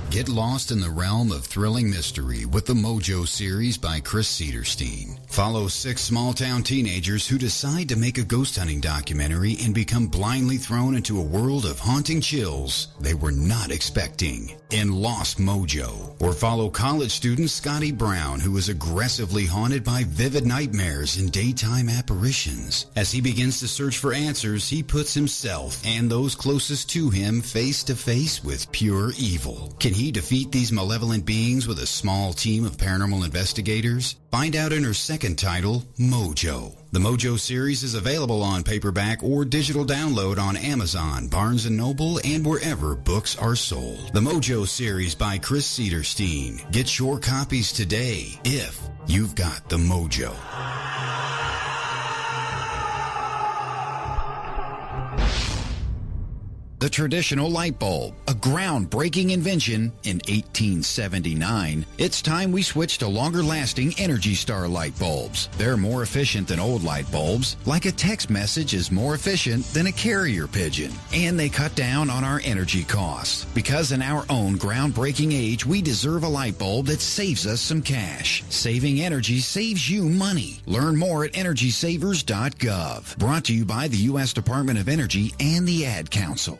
Get lost in the realm of thrilling mystery with the Mojo series by Chris Cedarstein. Follow 6 small-town teenagers who decide to make a ghost hunting documentary and become blindly thrown into a world of haunting chills they were not expecting in Lost Mojo. Or follow college student Scotty Brown, who is aggressively haunted by vivid nightmares and daytime apparitions. As he begins to search for answers, he puts himself and those closest to him face to face with pure evil. Can he defeat these malevolent beings with a small team of paranormal investigators? Find out in her second title, Mojo. The Mojo series is available on paperback or digital download on Amazon, Barnes & Noble, and wherever books are sold. The Mojo series by Chris Cedarstein. Get your copies today if you've got the Mojo. The traditional light bulb, a groundbreaking invention in 1879. It's time we switch to longer-lasting Energy Star light bulbs. They're more efficient than old light bulbs, like a text message is more efficient than a carrier pigeon. And they cut down on our energy costs. Because in our own groundbreaking age, we deserve a light bulb that saves us some cash. Saving energy saves you money. Learn more at EnergySavers.gov. Brought to you by the U.S. Department of Energy and the Ad Council.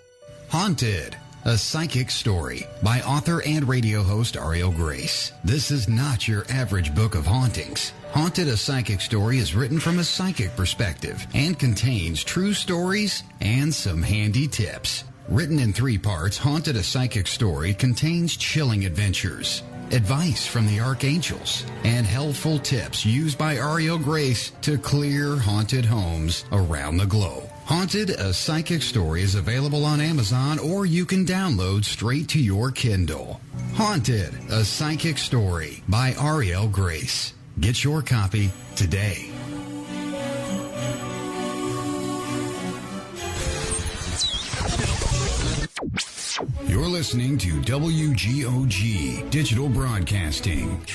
Haunted, a psychic story by author and radio host Ariel Grace. This is not your average book of hauntings. Haunted, a psychic story is written from a psychic perspective and contains true stories and some handy tips. Written in 3 parts, Haunted, a psychic story contains chilling adventures, advice from the archangels, and helpful tips used by Ariel Grace to clear haunted homes around the globe. Haunted, a psychic story is available on Amazon, or you can download straight to your Kindle. Haunted, a psychic story by Ariel Grace. Get your copy today. You're listening to WGOG Digital Broadcasting.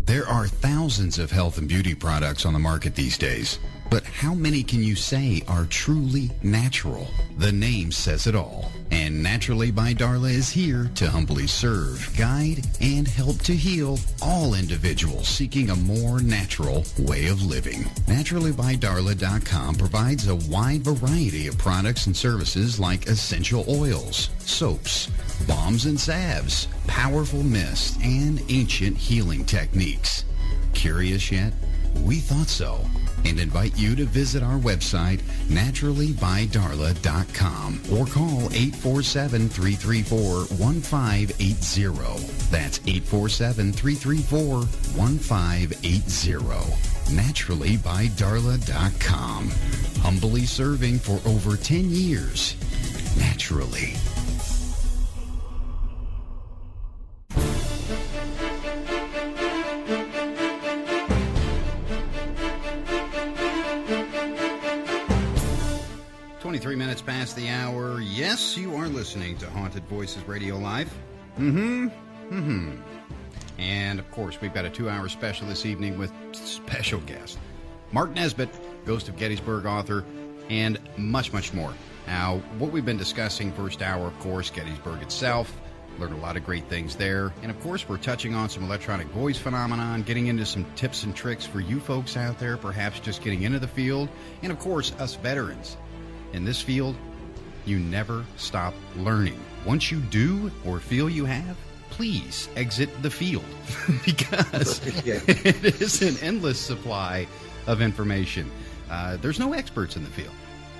There are thousands thousands of health and beauty products on the market these days. But how many can you say are truly natural? The name says it all. And Naturally by Darla is here to humbly serve, guide, and help to heal all individuals seeking a more natural way of living. NaturallyByDarla.com provides a wide variety of products and services like essential oils, soaps, balms and salves, powerful mists, and ancient healing techniques. Curious yet? We thought so, and invite you to visit our website, naturallybydarla.com, or call 847-334-1580. That's 847-334-1580. naturallybydarla.com. Humbly serving for over 10 years. Naturally. Minutes past the hour. Yes, you are listening to Haunted Voices Radio Live. And, of course, we've got a 2-hour special this evening with special guest Mark Nesbitt, Ghost of Gettysburg author, and much, much more. Now, what we've been discussing first hour, of course, Gettysburg itself. Learned a lot of great things there. And, of course, we're touching on some electronic voice phenomenon, getting into some tips and tricks for you folks out there, perhaps just getting into the field. And, of course, us veterans. In this field, you never stop learning. Once you do or feel you have, please exit the field because it is an endless supply of information. There's no experts in the field.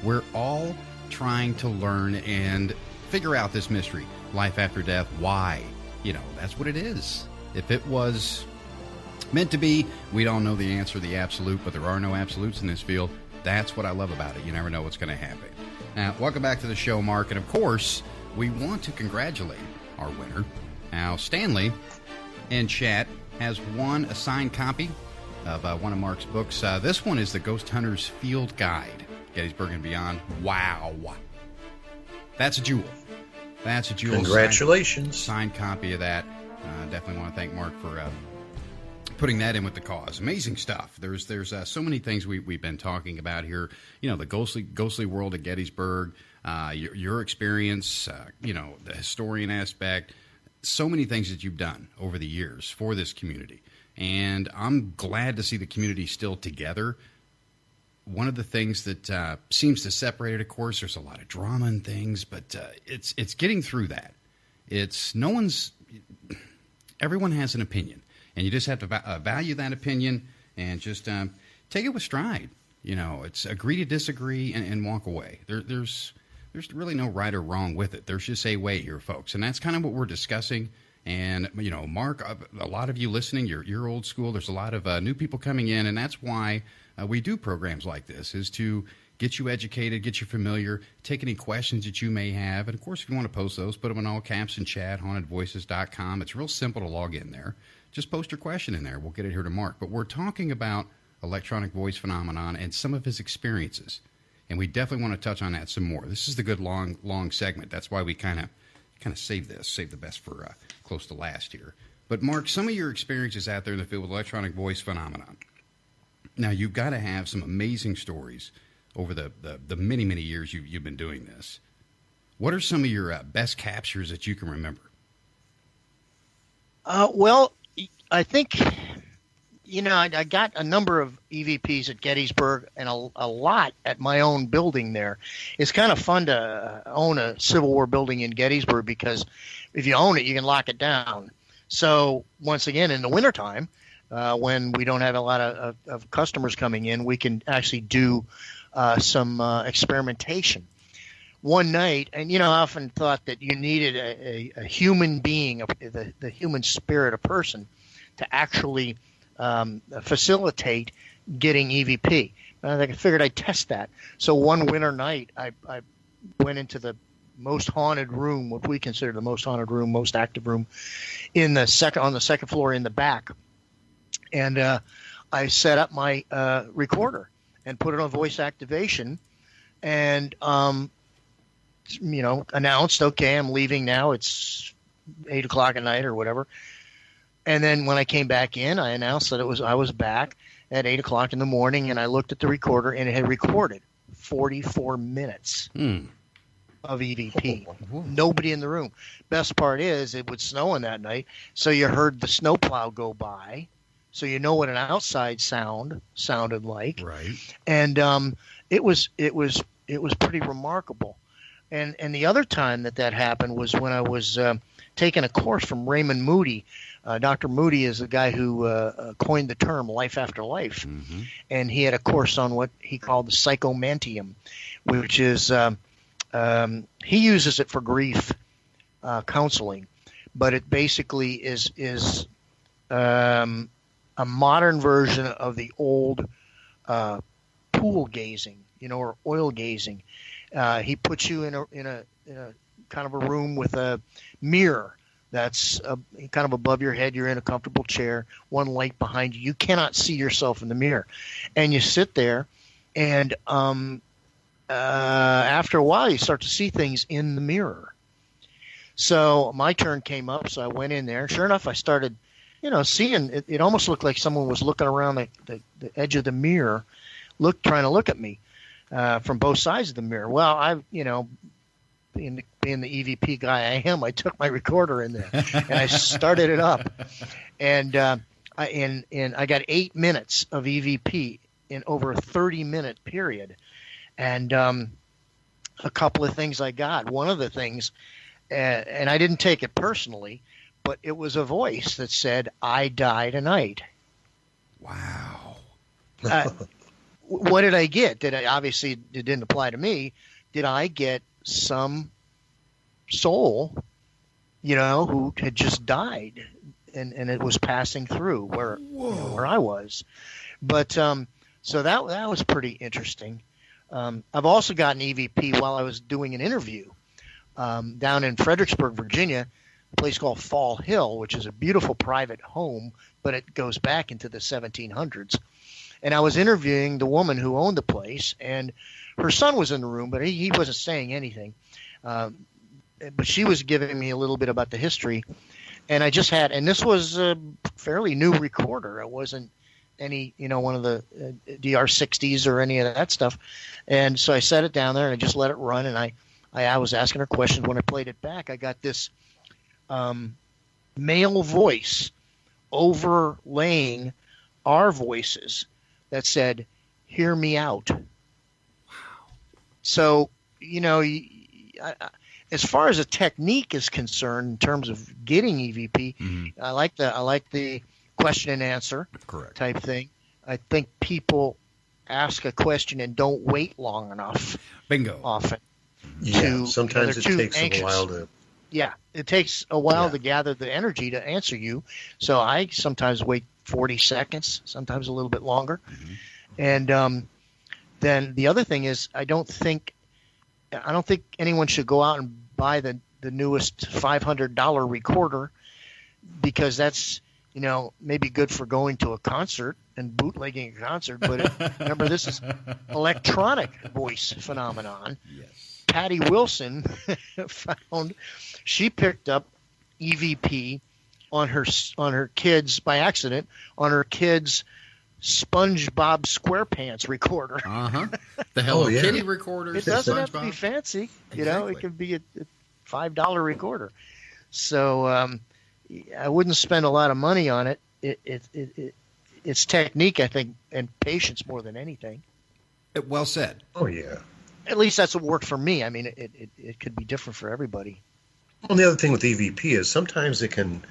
We're all trying to learn and figure out this mystery. Life after death, why? That's what it is. If it was meant to be, we'd all know the answer, the absolute, but there are no absolutes in this field. That's what I love about it. You never know what's going to happen. Now, welcome back to the show, Mark. And, of course, we want to congratulate our winner. Now, Stanley in chat has won a signed copy of one of Mark's books. This one is the Ghost Hunter's Field Guide, Gettysburg and Beyond. Wow. That's a jewel. That's a jewel. Congratulations. Signed copy of that. Definitely want to thank Mark for putting that in with the cause. Amazing stuff. There's so many things we've been talking about here. The ghostly world of Gettysburg, your experience, the historian aspect, so many things that you've done over the years for this community. And I'm glad to see the community still together. One of the things that seems to separate it, of course, there's a lot of drama and things, but it's getting through that. Everyone has an opinion. And you just have to value that opinion and just take it with stride. It's agree to disagree and walk away. There's really no right or wrong with it. There's just a way here, folks. And that's kind of what we're discussing. And, Mark, a lot of you listening, you're old school. There's a lot of new people coming in. And that's why we do programs like this, is to get you educated, get you familiar, take any questions that you may have. And, of course, if you want to post those, put them in all caps in chat, hauntedvoices.com. It's real simple to log in there. Just post your question in there. We'll get it here to Mark. But we're talking about electronic voice phenomenon and some of his experiences. And we definitely want to touch on that some more. This is the good long segment. That's why we kind of save the best for close to last here. But Mark, some of your experiences out there in the field with electronic voice phenomenon. Now, you've got to have some amazing stories over the many, many years you've been doing this. What are some of your best captures that you can remember? Well, I think, I got a number of EVPs at Gettysburg and a lot at my own building there. It's kind of fun to own a Civil War building in Gettysburg because if you own it, you can lock it down. So once again, in the wintertime, when we don't have a lot of customers coming in, we can actually do some experimentation. One night, and I often thought that you needed a human being, the human spirit, a person, to actually facilitate getting EVP. And I figured I'd test that. So one winter night, I went into the most haunted room, what we consider the most haunted room, most active room, on the second floor in the back, and I set up my recorder and put it on voice activation, and announced, okay, I'm leaving now. It's 8 o'clock at night or whatever. And then when I came back in, I announced that I was back at 8 o'clock in the morning, and I looked at the recorder, and it had recorded 44 minutes of EVP. Nobody in the room. Best part is it was snowing that night, so you heard the snowplow go by, so you know what an outside sounded like. Right. And it was pretty remarkable. And the other time that happened was when I was taking a course from Raymond Moody. Dr. Moody is the guy who coined the term life after life. And he had a course on what he called the psychomantium, which is he uses it for grief counseling, but it basically is a modern version of the old pool gazing, or oil gazing. He puts you in a kind of a room with a mirror that's kind of above your head. You're in a comfortable chair, one light behind you. You cannot see yourself in the mirror. And you sit there, and after a while, you start to see things in the mirror. So my turn came up, so I went in there. Sure enough, I started, seeing it. It almost looked like someone was looking around the edge of the mirror, trying to look at me from both sides of the mirror. Well, being the EVP guy I am, I took my recorder in there and I started it up, and I got 8 minutes of EVP in over a 30-minute period, and a couple of things I got. One of the things, and I didn't take it personally, but it was a voice that said, "I die tonight." Wow. What did I get? Obviously it didn't apply to me. Did I get some soul, who had just died, and it was passing through where I was? But so that was pretty interesting. I've also gotten EVP while I was doing an interview down in Fredericksburg, Virginia, a place called Fall Hill, which is a beautiful private home, but it goes back into the 1700s. And I was interviewing the woman who owned the place, and her son was in the room, but he wasn't saying anything. But she was giving me a little bit about the history. And I just had, and this was a fairly new recorder. It wasn't any, one of the DR60s or any of that stuff. And so I set it down there and I just let it run. And I was asking her questions. When I played it back, I got this male voice overlaying our voices that said, "Hear me out." Wow. So, as far as a technique is concerned, in terms of getting EVP, I like the question and answer type thing. I think people ask a question and don't wait long enough. Bingo. Often. Yeah. Sometimes it takes a while to. Yeah, it takes a while to gather the energy to answer you. So I sometimes wait 40 seconds, sometimes a little bit longer. And then the other thing is, I don't think anyone should go out and buy the newest $500 recorder, because that's maybe good for going to a concert and bootlegging a concert. But remember, this is electronic voice phenomenon. Yes. Patty Wilson she picked up EVP on her kids by accident on her kids' SpongeBob SquarePants recorder. The Hello Kitty recorder. It doesn't have to be fancy. It can be a $5 recorder. So I wouldn't spend a lot of money on it. It's technique, I think, and patience more than anything. Well said. Oh yeah. At least that's what worked for me. I mean, it could be different for everybody. Well, the other thing with EVP is sometimes it can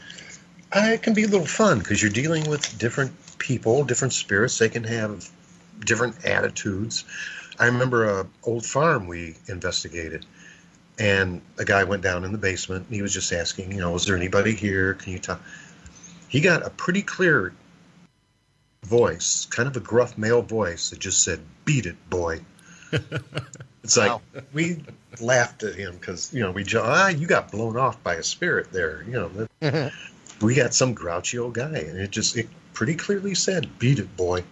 be a little fun, because you're dealing with different people, different spirits. They can have different attitudes. I remember an old farm we investigated, and a guy went down in the basement, and he was just asking, is there anybody here? Can you talk? He got a pretty clear voice, kind of a gruff male voice that just said, "Beat it, boy." It's like, we laughed at him because, you got blown off by a spirit there. We got some grouchy old guy, and it pretty clearly said, "Beat it, boy."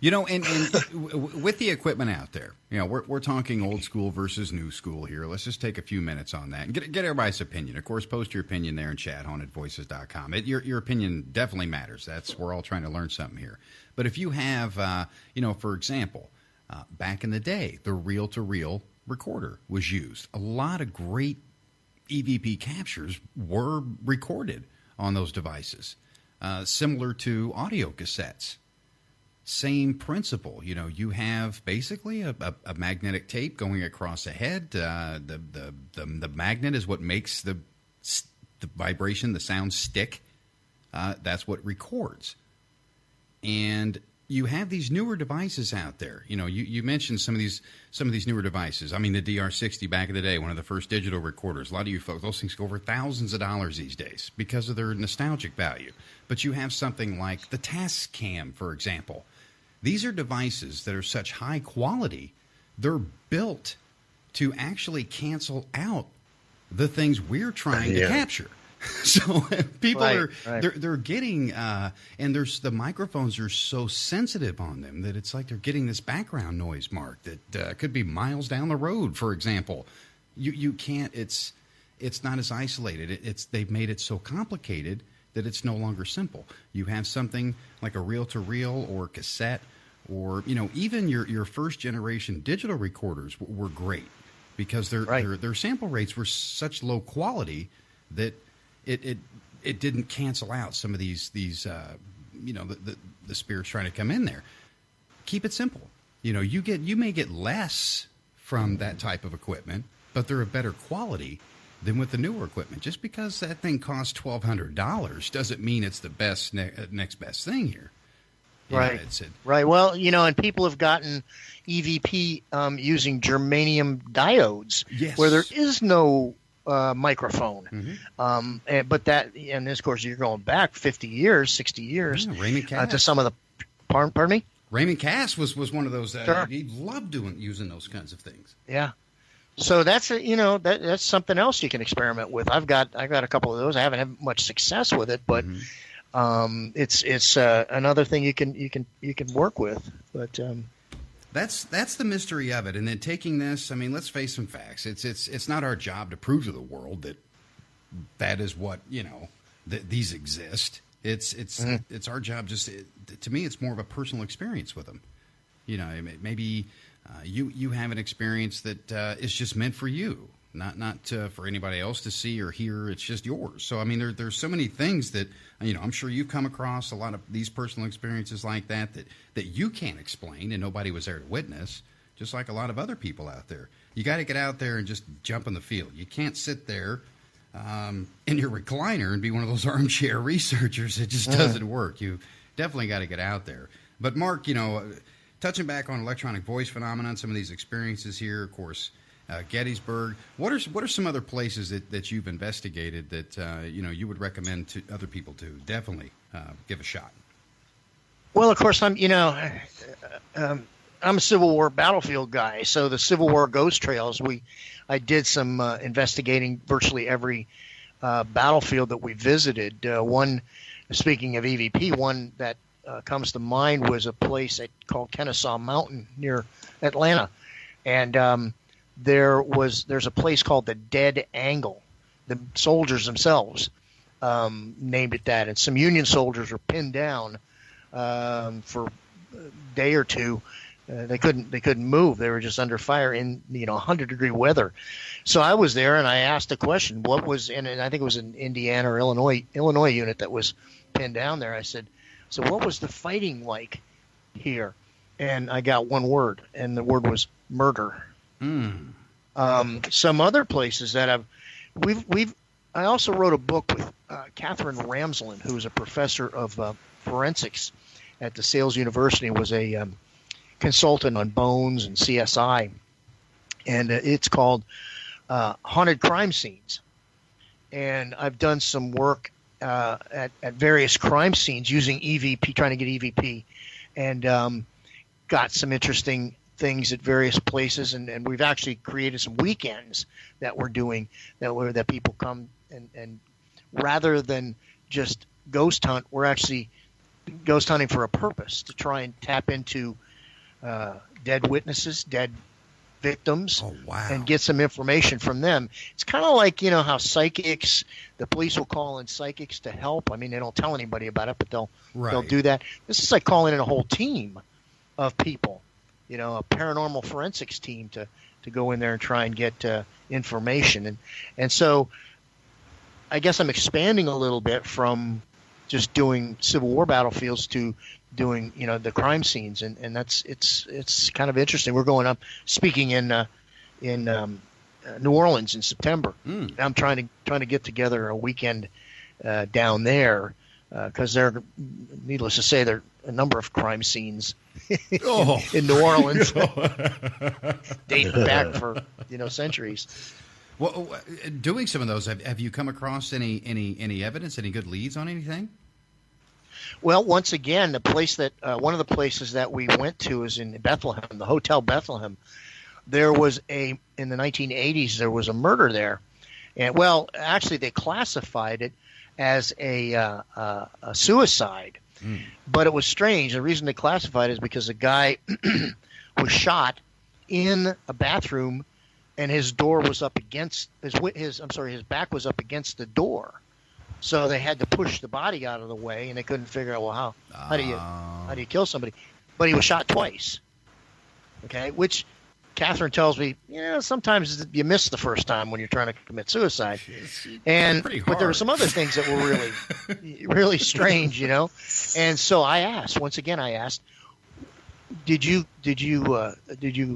And with the equipment out there, we're talking old school versus new school here. Let's just take a few minutes on that and get everybody's opinion. Of course, post your opinion there in chat, hauntedvoices.com. Your opinion definitely matters. We're all trying to learn something here. But if you have, for example, back in the day, the reel-to-reel recorder was used. A lot of great EVP captures were recorded on those devices, similar to audio cassettes. Same principle. You have basically a magnetic tape going across a head. The magnet is what makes the vibration, the sound stick. That's what records. And you have these newer devices out there. You mentioned some of these newer devices. I mean, the DR60 back in the day, one of the first digital recorders. A lot of you folks, those things go for thousands of dollars these days because of their nostalgic value. But you have something like the Tascam, for example. These are devices that are such high quality, they're built to actually cancel out the things we're trying to capture. So people they're getting, and the microphones are so sensitive on them that it's like they're getting this background noise, Mark, that could be miles down the road, for example. You can't, it's not as isolated. They've made it so complicated that it's no longer simple. You have something like a reel-to-reel or cassette, or even your first generation digital recorders were great because their sample rates were such low quality that it didn't cancel out some of these the spirits trying to come in there. Keep it simple. You may get less from that type of equipment, but they're of better quality than with the newer equipment. Just because that thing costs $1,200 doesn't mean it's the best next best thing here. Right. Right. Well, and people have gotten EVP using germanium diodes, where there is no microphone. Mm-hmm. But that, and of course, you're going back 50 years, 60 years to some of the. Pardon me. Raymond Cass was one of those. He loved using those kinds of things. Yeah. So that's that's something else you can experiment with. I've got a couple of those. I haven't had much success with it, but it's another thing you can work with. But that's the mystery of it. And then taking this, I mean, let's face some facts. It's not our job to prove to the world that is what that these exist. It's our job. Just to me, it's more of a personal experience with them. Maybe. You have an experience that is just meant for you, not for anybody else to see or hear. It's just yours. So, I mean, there's so many things that, I'm sure you've come across a lot of these personal experiences like that you can't explain and nobody was there to witness, just like a lot of other people out there. You got to get out there and just jump in the field. You can't sit there in your recliner and be one of those armchair researchers. It just doesn't work. You definitely got to get out there. But, Mark, touching back on electronic voice phenomenon, some of these experiences here, of course, Gettysburg. What are some other places that you've investigated that you would recommend to other people to definitely give a shot? Well, of course, I'm a Civil War battlefield guy, so the Civil War ghost trails. I did some investigating virtually every battlefield that we visited. One, speaking of EVP, one that comes to mind was a place called Kennesaw Mountain near Atlanta, and there's a place called the Dead Angle. The soldiers themselves named it that, and some Union soldiers were pinned down for a day or two. They couldn't move. They were just under fire in 100-degree weather. So I was there and I asked a question. What was in it? I think it was an Indiana or Illinois unit that was pinned down there. I said, so what was the fighting like here? And I got one word, and the word was murder. Some other places that I also wrote a book with Catherine Ramsland, who is a professor of forensics at DeSales University, was a consultant on bones and CSI, and it's called Haunted Crime Scenes. And I've done some work at various crime scenes using EVP, trying to get EVP, and got some interesting things at various places. And we've actually created some weekends that we're doing that people come and rather than just ghost hunt, we're actually ghost hunting for a purpose, to try and tap into dead witnesses, dead victims, and get some information from them. It's kind of like, how psychics, the police will call in psychics to help. I mean, they don't tell anybody about it, but they'll do that. This is like calling in a whole team of people, a paranormal forensics team to go in there and try and get information. And so I guess I'm expanding a little bit from just doing Civil War battlefields to doing, the crime scenes, and it's kind of interesting. We're going up speaking in New Orleans in September. I'm trying to get together a weekend down there because needless to say, there are a number of crime scenes in New Orleans dating back for centuries. Well, doing some of those, have you come across any evidence, any good leads on anything? Well, once again, one of the places that we went to is in Bethlehem, the Hotel Bethlehem. There was in the 1980s, there was a murder there. And well, actually they classified it as a suicide. But it was strange. The reason they classified it is because a guy was shot in a bathroom and his door was up against his back was up against the door. So they had to push the body out of the way, and they couldn't figure out, well, how do you kill somebody? But he was shot twice. Okay, which Catherine tells me, sometimes you miss the first time when you're trying to commit suicide. But there were some other things that were really, really strange, And so I asked, did you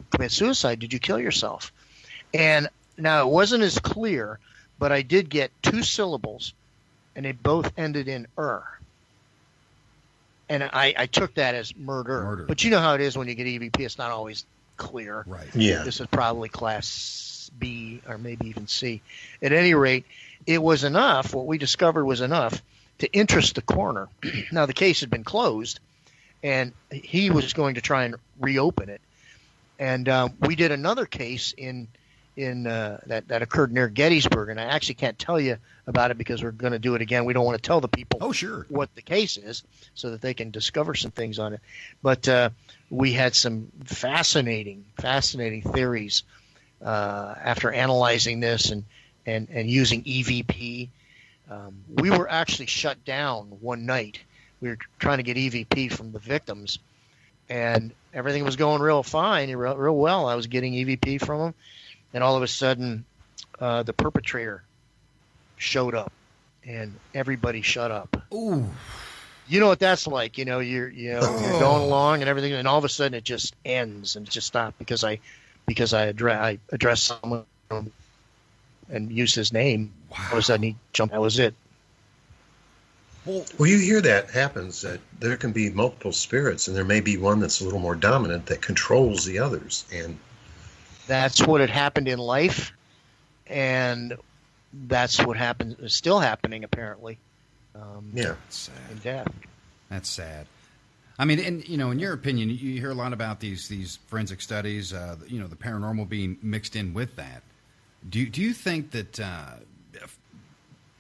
commit suicide? Did you kill yourself? And now it wasn't as clear, but I did get 2 syllables. And they both ended in And I took that as murder. But you know how it is when you get EVP. It's not always clear. Right. Yeah. This is probably class B or maybe even C. At any rate, it was enough. What we discovered was enough to interest the coroner. Now, the case had been closed, and he was going to try and reopen it. And we did another case that occurred near Gettysburg, and I actually can't tell you about it because we're going to do it again. We don't want to tell the people what the case is so that they can discover some things on it. But we had some fascinating theories after analyzing this and using EVP. We were actually shut down one night. We were trying to get EVP from the victims, and everything was going real fine, real well. I was getting EVP from them. And all of a sudden, the perpetrator showed up, and everybody shut up. Ooh, you know what that's like? You're you're going along and everything, and all of a sudden it just ends and it just stopped because I addressed someone and used his name. Wow. All of a sudden he jumped. That was it. Well, you hear that happens, that there can be multiple spirits, and there may be one that's a little more dominant that controls the others, and that's what had happened in life, and that's what is still happening, apparently. Sad. In death. That's sad. I mean, and in your opinion, you hear a lot about these forensic studies, the paranormal being mixed in with that. Do you think that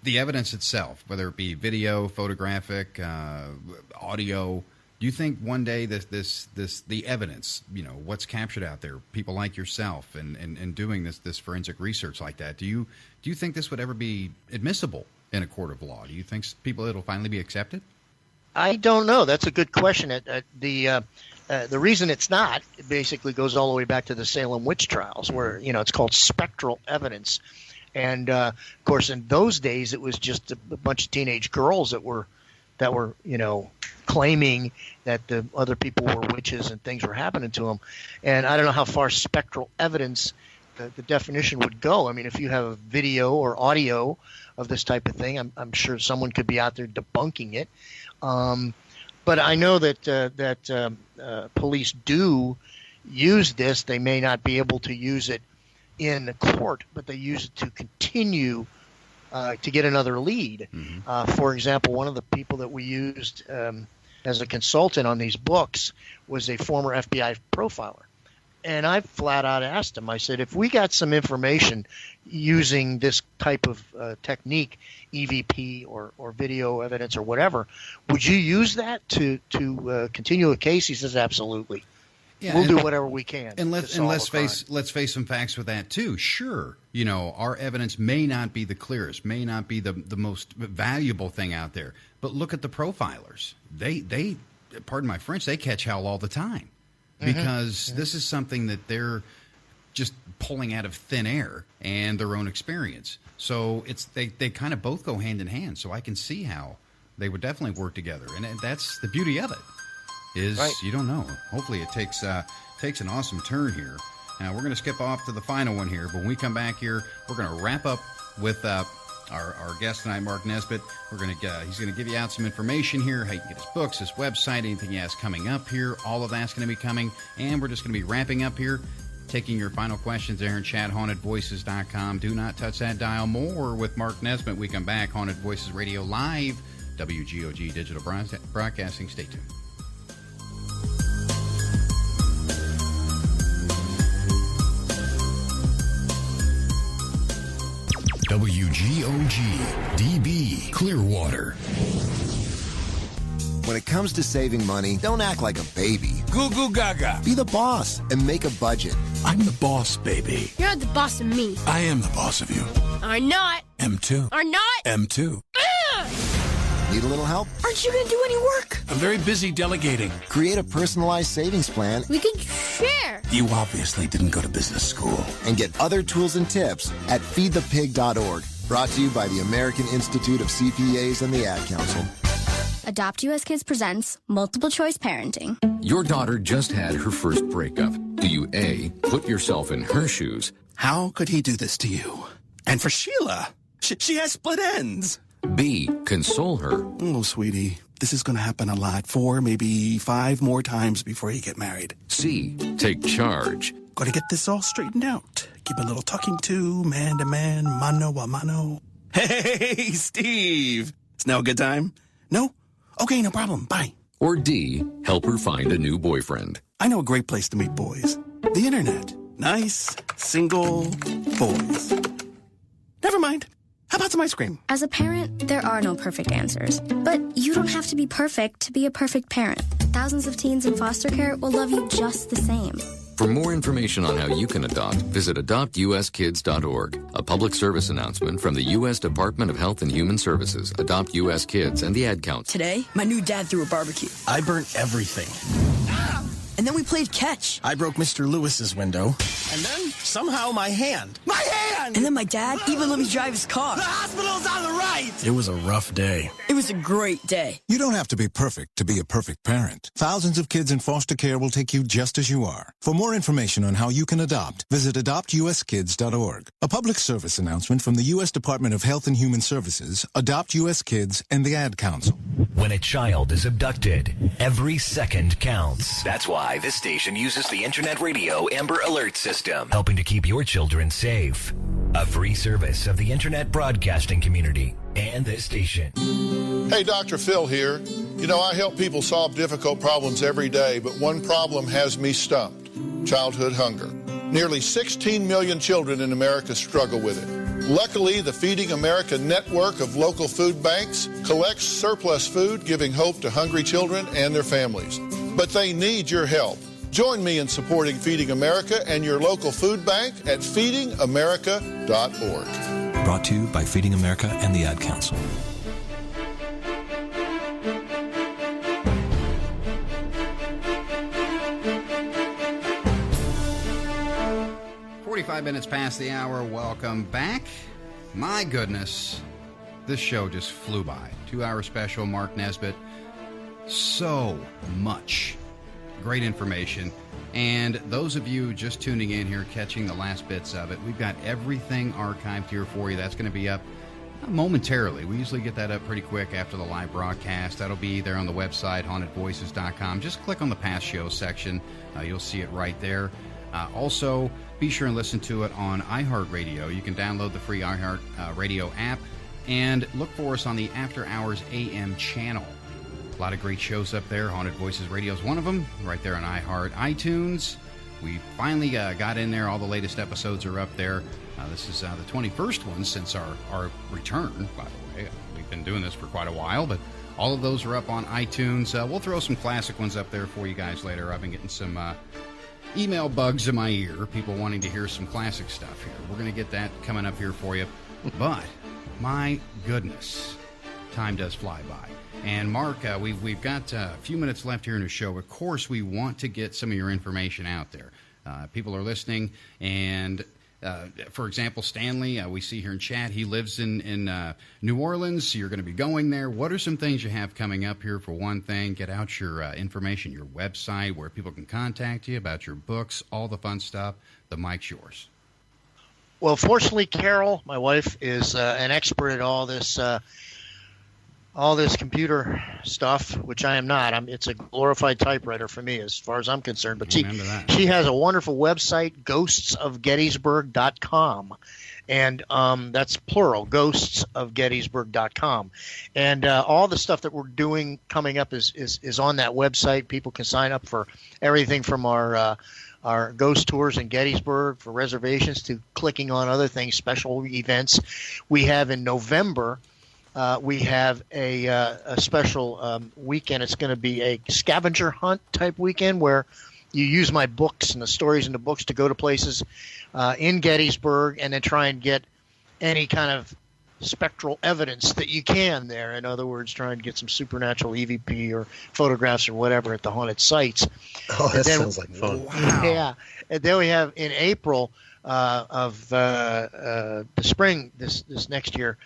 the evidence itself, whether it be video, photographic, audio, do you think one day the evidence, what's captured out there, people like yourself and doing this forensic research like that, do you think this would ever be admissible in a court of law? Do you think it'll finally be accepted? I don't know. That's a good question. The reason it's not, it basically goes all the way back to the Salem witch trials, where it's called spectral evidence, and of course in those days it was just a bunch of teenage girls that were claiming that the other people were witches and things were happening to them. And I don't know how far spectral evidence the definition would go. I mean, if you have a video or audio of this type of thing, I'm sure someone could be out there debunking it. But I know that police do use this. They may not be able to use it in the court, but they use it to continue to get another lead. Mm-hmm. For example, one of the people that we used as a consultant on these books was a former FBI profiler. And I flat out asked him, I said, if we got some information using this type of technique, EVP or video evidence or whatever, would you use that to continue a case? He says, absolutely. Yeah, we'll do whatever we can. And let's face some facts with that too. Sure, our evidence may not be the clearest, may not be the most valuable thing out there, but look at the profilers. They pardon my French, they catch hell all the time. Because this is something that they're just pulling out of thin air and their own experience. So they kind of both go hand in hand. So I can see how they would definitely work together. And that's the beauty of it, is you don't know. Hopefully it takes an awesome turn here. Now we're going to skip off to the final one here. But when we come back here, we're going to wrap up with our guest tonight, Mark Nesbitt. He's going to give you out some information here, how you can get his books, his website, anything he has coming up here. All of that's going to be coming, and we're just going to be wrapping up here, taking your final questions there in chat, hauntedvoices.com. Do not touch that dial. More with Mark Nesbitt. We come back, Haunted Voices Radio Live, WGOG Digital Broadcasting. Stay tuned. WGOG DB Clearwater. When it comes to saving money, don't act like a baby. Goo goo gaga. Be the boss and make a budget. I'm the boss, baby. You're not the boss of me. I am the boss of you. Are not. M2. Are not. M2. Need a little help? Aren't you going to do any work? I'm very busy delegating. Create a personalized savings plan. We could share. You obviously didn't go to business school. And get other tools and tips at feedthepig.org. Brought to you by the American Institute of CPAs and the Ad Council. Adopt US Kids presents Multiple Choice Parenting. Your daughter just had her first breakup. Do you A, put yourself in her shoes? How could he do this to you? And for Sheila, she has split ends. B, console her. Oh, sweetie, this is going to happen a lot. 4, maybe 5 more times before you get married. C, take charge. Got to get this all straightened out. Keep a little talking to, man to man, mano a mano. Hey, Steve. Is now a good time? No? Okay, no problem. Bye. Or D, help her find a new boyfriend. I know a great place to meet boys. The internet. Nice, single boys. Never mind. How about some ice cream? As a parent, there are no perfect answers. But you don't have to be perfect to be a perfect parent. Thousands of teens in foster care will love you just the same. For more information on how you can adopt, visit adoptuskids.org. A public service announcement from the U.S. Department of Health and Human Services, Adopt U.S. Kids, and the Ad Council. Today, my new dad threw a barbecue. I burnt everything. And then we played catch. I broke Mr. Lewis's window. And then, somehow, my hand. My hand! And then my dad even let me drive his car. The hospital's on the right! It was a rough day. It was a great day. You don't have to be perfect to be a perfect parent. Thousands of kids in foster care will take you just as you are. For more information on how you can adopt, visit adoptuskids.org. A public service announcement from the U.S. Department of Health and Human Services, Adopt U.S. Kids, and the Ad Council. When a child is abducted, every second counts. That's why this station uses the Internet Radio Amber Alert System, helping to keep your children safe. A free service of the Internet broadcasting community and this station. Hey, Dr. Phil here. You know, I help people solve difficult problems every day, but one problem has me stumped: childhood hunger. Nearly 16 million children in America struggle with it. Luckily, the Feeding America network of local food banks collects surplus food, giving hope to hungry children and their families. But they need your help. Join me in supporting Feeding America and your local food bank at feedingamerica.org. Brought to you by Feeding America and the Ad Council. Minutes past the hour. Welcome back. My goodness, this show just flew by. 2-hour special, Mark Nesbitt. So much great information. And those of you just tuning in here, catching the last bits of it, we've got everything archived here for you. That's going to be up momentarily. We usually get that up pretty quick after the live broadcast. That'll be there on the website, hauntedvoices.com. Just click on the past show section. You'll see it right there. Also, be sure and listen to it on iHeartRadio. You can download the free iHeartRadio app and look for us on the After Hours AM channel. A lot of great shows up there. Haunted Voices Radio is one of them, right there on iHeart. iTunes, We finally got in there. All the latest episodes are up there. This is the 21st one since our return, by the way. We've been doing this for quite a while, but all of those are up on iTunes. We'll throw some classic ones up there for you guys later. I've been getting some email bugs in my ear, people wanting to hear some classic stuff here. We're going to get that coming up here for you. But, my goodness, time does fly by. And, Mark, we've got a few minutes left here in the show. Of course, we want to get some of your information out there. People are listening, and for example, Stanley, we see here in chat, he lives in New Orleans, so you're going to be going there. What are some things you have coming up here? For one thing, get out your information, your website, where people can contact you about your books, all the fun stuff. The mic's yours. Well, fortunately, Carol, my wife, is an expert at all this computer stuff, which I am not. It's a glorified typewriter for me as far as I'm concerned. But she has a wonderful website, ghostsofgettysburg.com. And that's plural, ghostsofgettysburg.com. And all the stuff that we're doing coming up is on that website. People can sign up for everything from our ghost tours in Gettysburg for reservations to clicking on other things, special events. We have in November, we have a special weekend. It's going to be a scavenger hunt type weekend where you use my books and the stories in the books to go to places in Gettysburg and then try and get any kind of spectral evidence that you can there. In other words, try and get some supernatural EVP or photographs or whatever at the haunted sites. Oh, that sounds like fun. Wow. Yeah. And then we have in April of the spring this next year,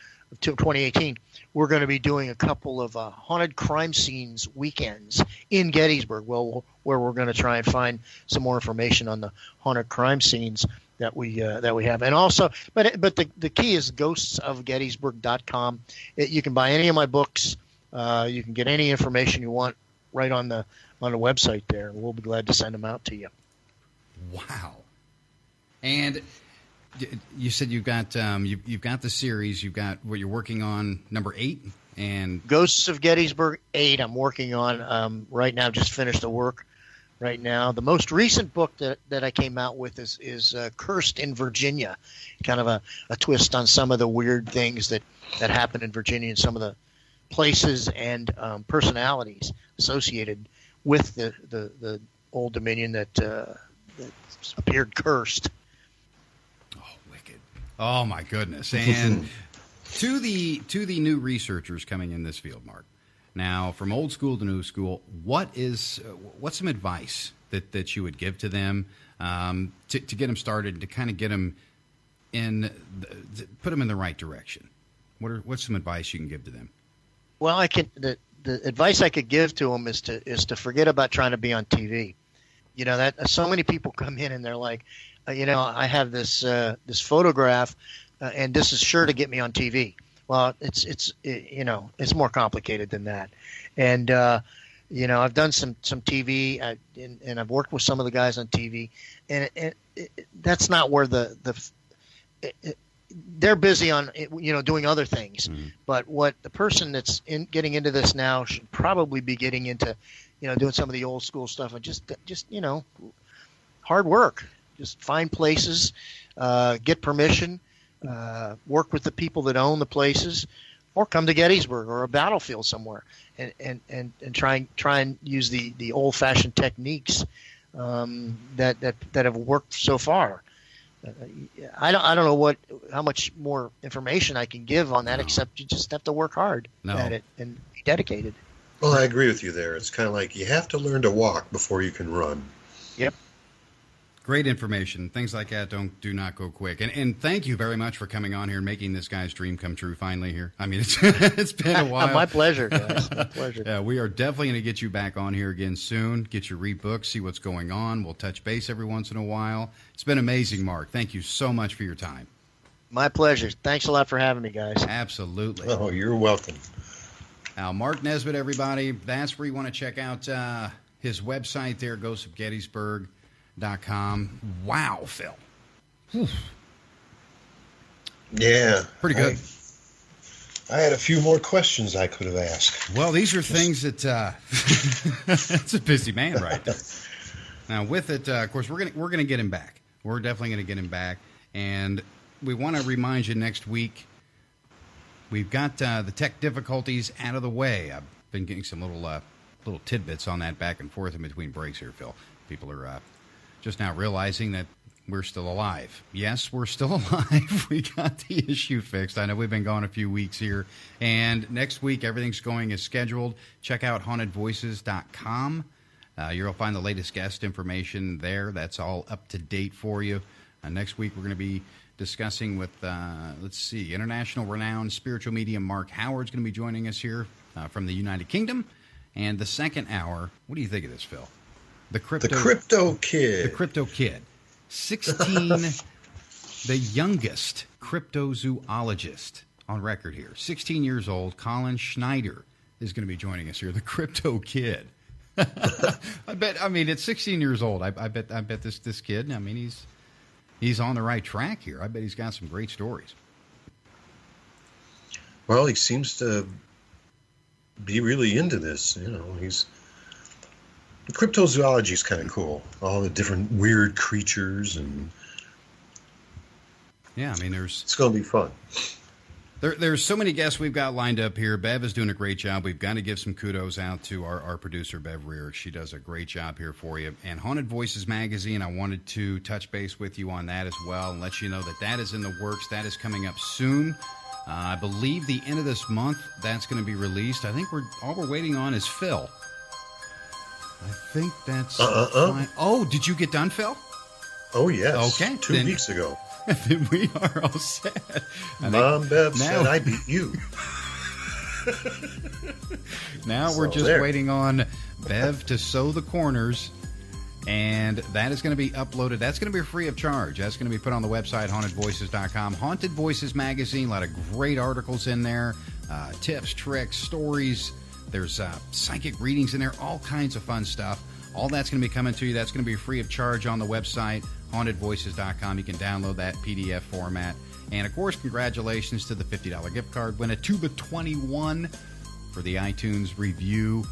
2018, we're going to be doing a couple of haunted crime scenes weekends in Gettysburg, where we're going to try and find some more information on the haunted crime scenes that we have. And also, but the key is ghostsofgettysburg.com. You can buy any of my books. You can get any information you want right on the website there. We'll be glad to send them out to you. Wow. And you said you've got the series. You've got what you're working on, number 8, and Ghosts of Gettysburg 8. I'm working on right now. Just finished the work right now. The most recent book that I came out with is Cursed in Virginia, kind of a twist on some of the weird things that happen in Virginia and some of the places and personalities associated with the Old Dominion that appeared cursed. Oh my goodness! And to the new researchers coming in this field, Mark. Now, from old school to new school, what's some advice that you would give to them to get them started, to kind of get them put them in the right direction? What's some advice you can give to them? Well, the advice I could give to them is to forget about trying to be on TV. You know, that so many people come in and they're like, I have this photograph, and this is sure to get me on TV. Well, it's more complicated than that. And I've done some TV, and I've worked with some of the guys on TV, and that's not where they're busy on doing other things. Mm-hmm. But what the person that's getting into this now should probably be getting into, doing some of the old school stuff and just hard work. Just find places, get permission, work with the people that own the places, or come to Gettysburg or a battlefield somewhere, and try and use the old-fashioned techniques that have worked so far. I don't know how much more information I can give on that, except you just have to work hard at it and be dedicated. Well, I agree with you there. It's kind of like you have to learn to walk before you can run. Yep. Great information. Things like that do not go quick. And thank you very much for coming on here and making this guy's dream come true finally here. I mean, it's been a while. My pleasure, guys. My pleasure. Yeah, we are definitely going to get you back on here again soon, get you rebooked, see what's going on. We'll touch base every once in a while. It's been amazing, Mark. Thank you so much for your time. My pleasure. Thanks a lot for having me, guys. Absolutely. Oh, you're welcome. Now, Mark Nesbitt, everybody, that's where you want to check out his website there, ghostsofgettysburg.com. Wow, Phil. Whew. Yeah. Pretty good. I had a few more questions I could have asked. Well, these are things that that's a busy man right there. Now, with it, of course, we're gonna get him back. We're definitely gonna get him back, and we want to remind you next week. We've got the tech difficulties out of the way. I've been getting some little tidbits on that back and forth in between breaks here, Phil. People are just now realizing that we're still alive. Yes, we're still alive. We got the issue fixed. I know we've been gone a few weeks here. And next week, everything's going as scheduled. Check out hauntedvoices.com. You'll find the latest guest information there. That's all up to date for you. Next week, we're going to be discussing with, international renowned spiritual medium Mark Howard's going to be joining us here from the United Kingdom. And the second hour, what do you think of this, Phil? The Crypto Kid. The Crypto Kid. 16, the youngest cryptozoologist on record here. 16 years old, Colin Schneider is going to be joining us here. The Crypto Kid. At 16 years old, I bet this kid, he's on the right track here. I bet he's got some great stories. Well, he seems to be really into this. Cryptozoology is kind of cool. All the different weird creatures and it's going to be fun. There's so many guests we've got lined up here. Bev is doing a great job. We've got to give some kudos out to our producer, Bev Rear. She does a great job here for you. And Haunted Voices Magazine, I wanted to touch base with you on that as well and let you know that is in the works. That is coming up soon. I believe the end of this month that's going to be released. I think all we're waiting on is Phil. I think that's fine. Oh, did you get done, Phil? Oh, yes. Okay. 2 weeks ago. Then we are all set. Mom, Bev said I beat you. Now we're just waiting on Bev to sew the corners, and that is going to be uploaded. That's going to be free of charge. That's going to be put on the website, hauntedvoices.com. Haunted Voices Magazine, a lot of great articles in there, tips, tricks, stories. There's psychic readings in there, all kinds of fun stuff. All that's going to be coming to you. That's going to be free of charge on the website, hauntedvoices.com. You can download that PDF format. And, of course, congratulations to the $50 gift card. Win a Tuba 21 for the iTunes review.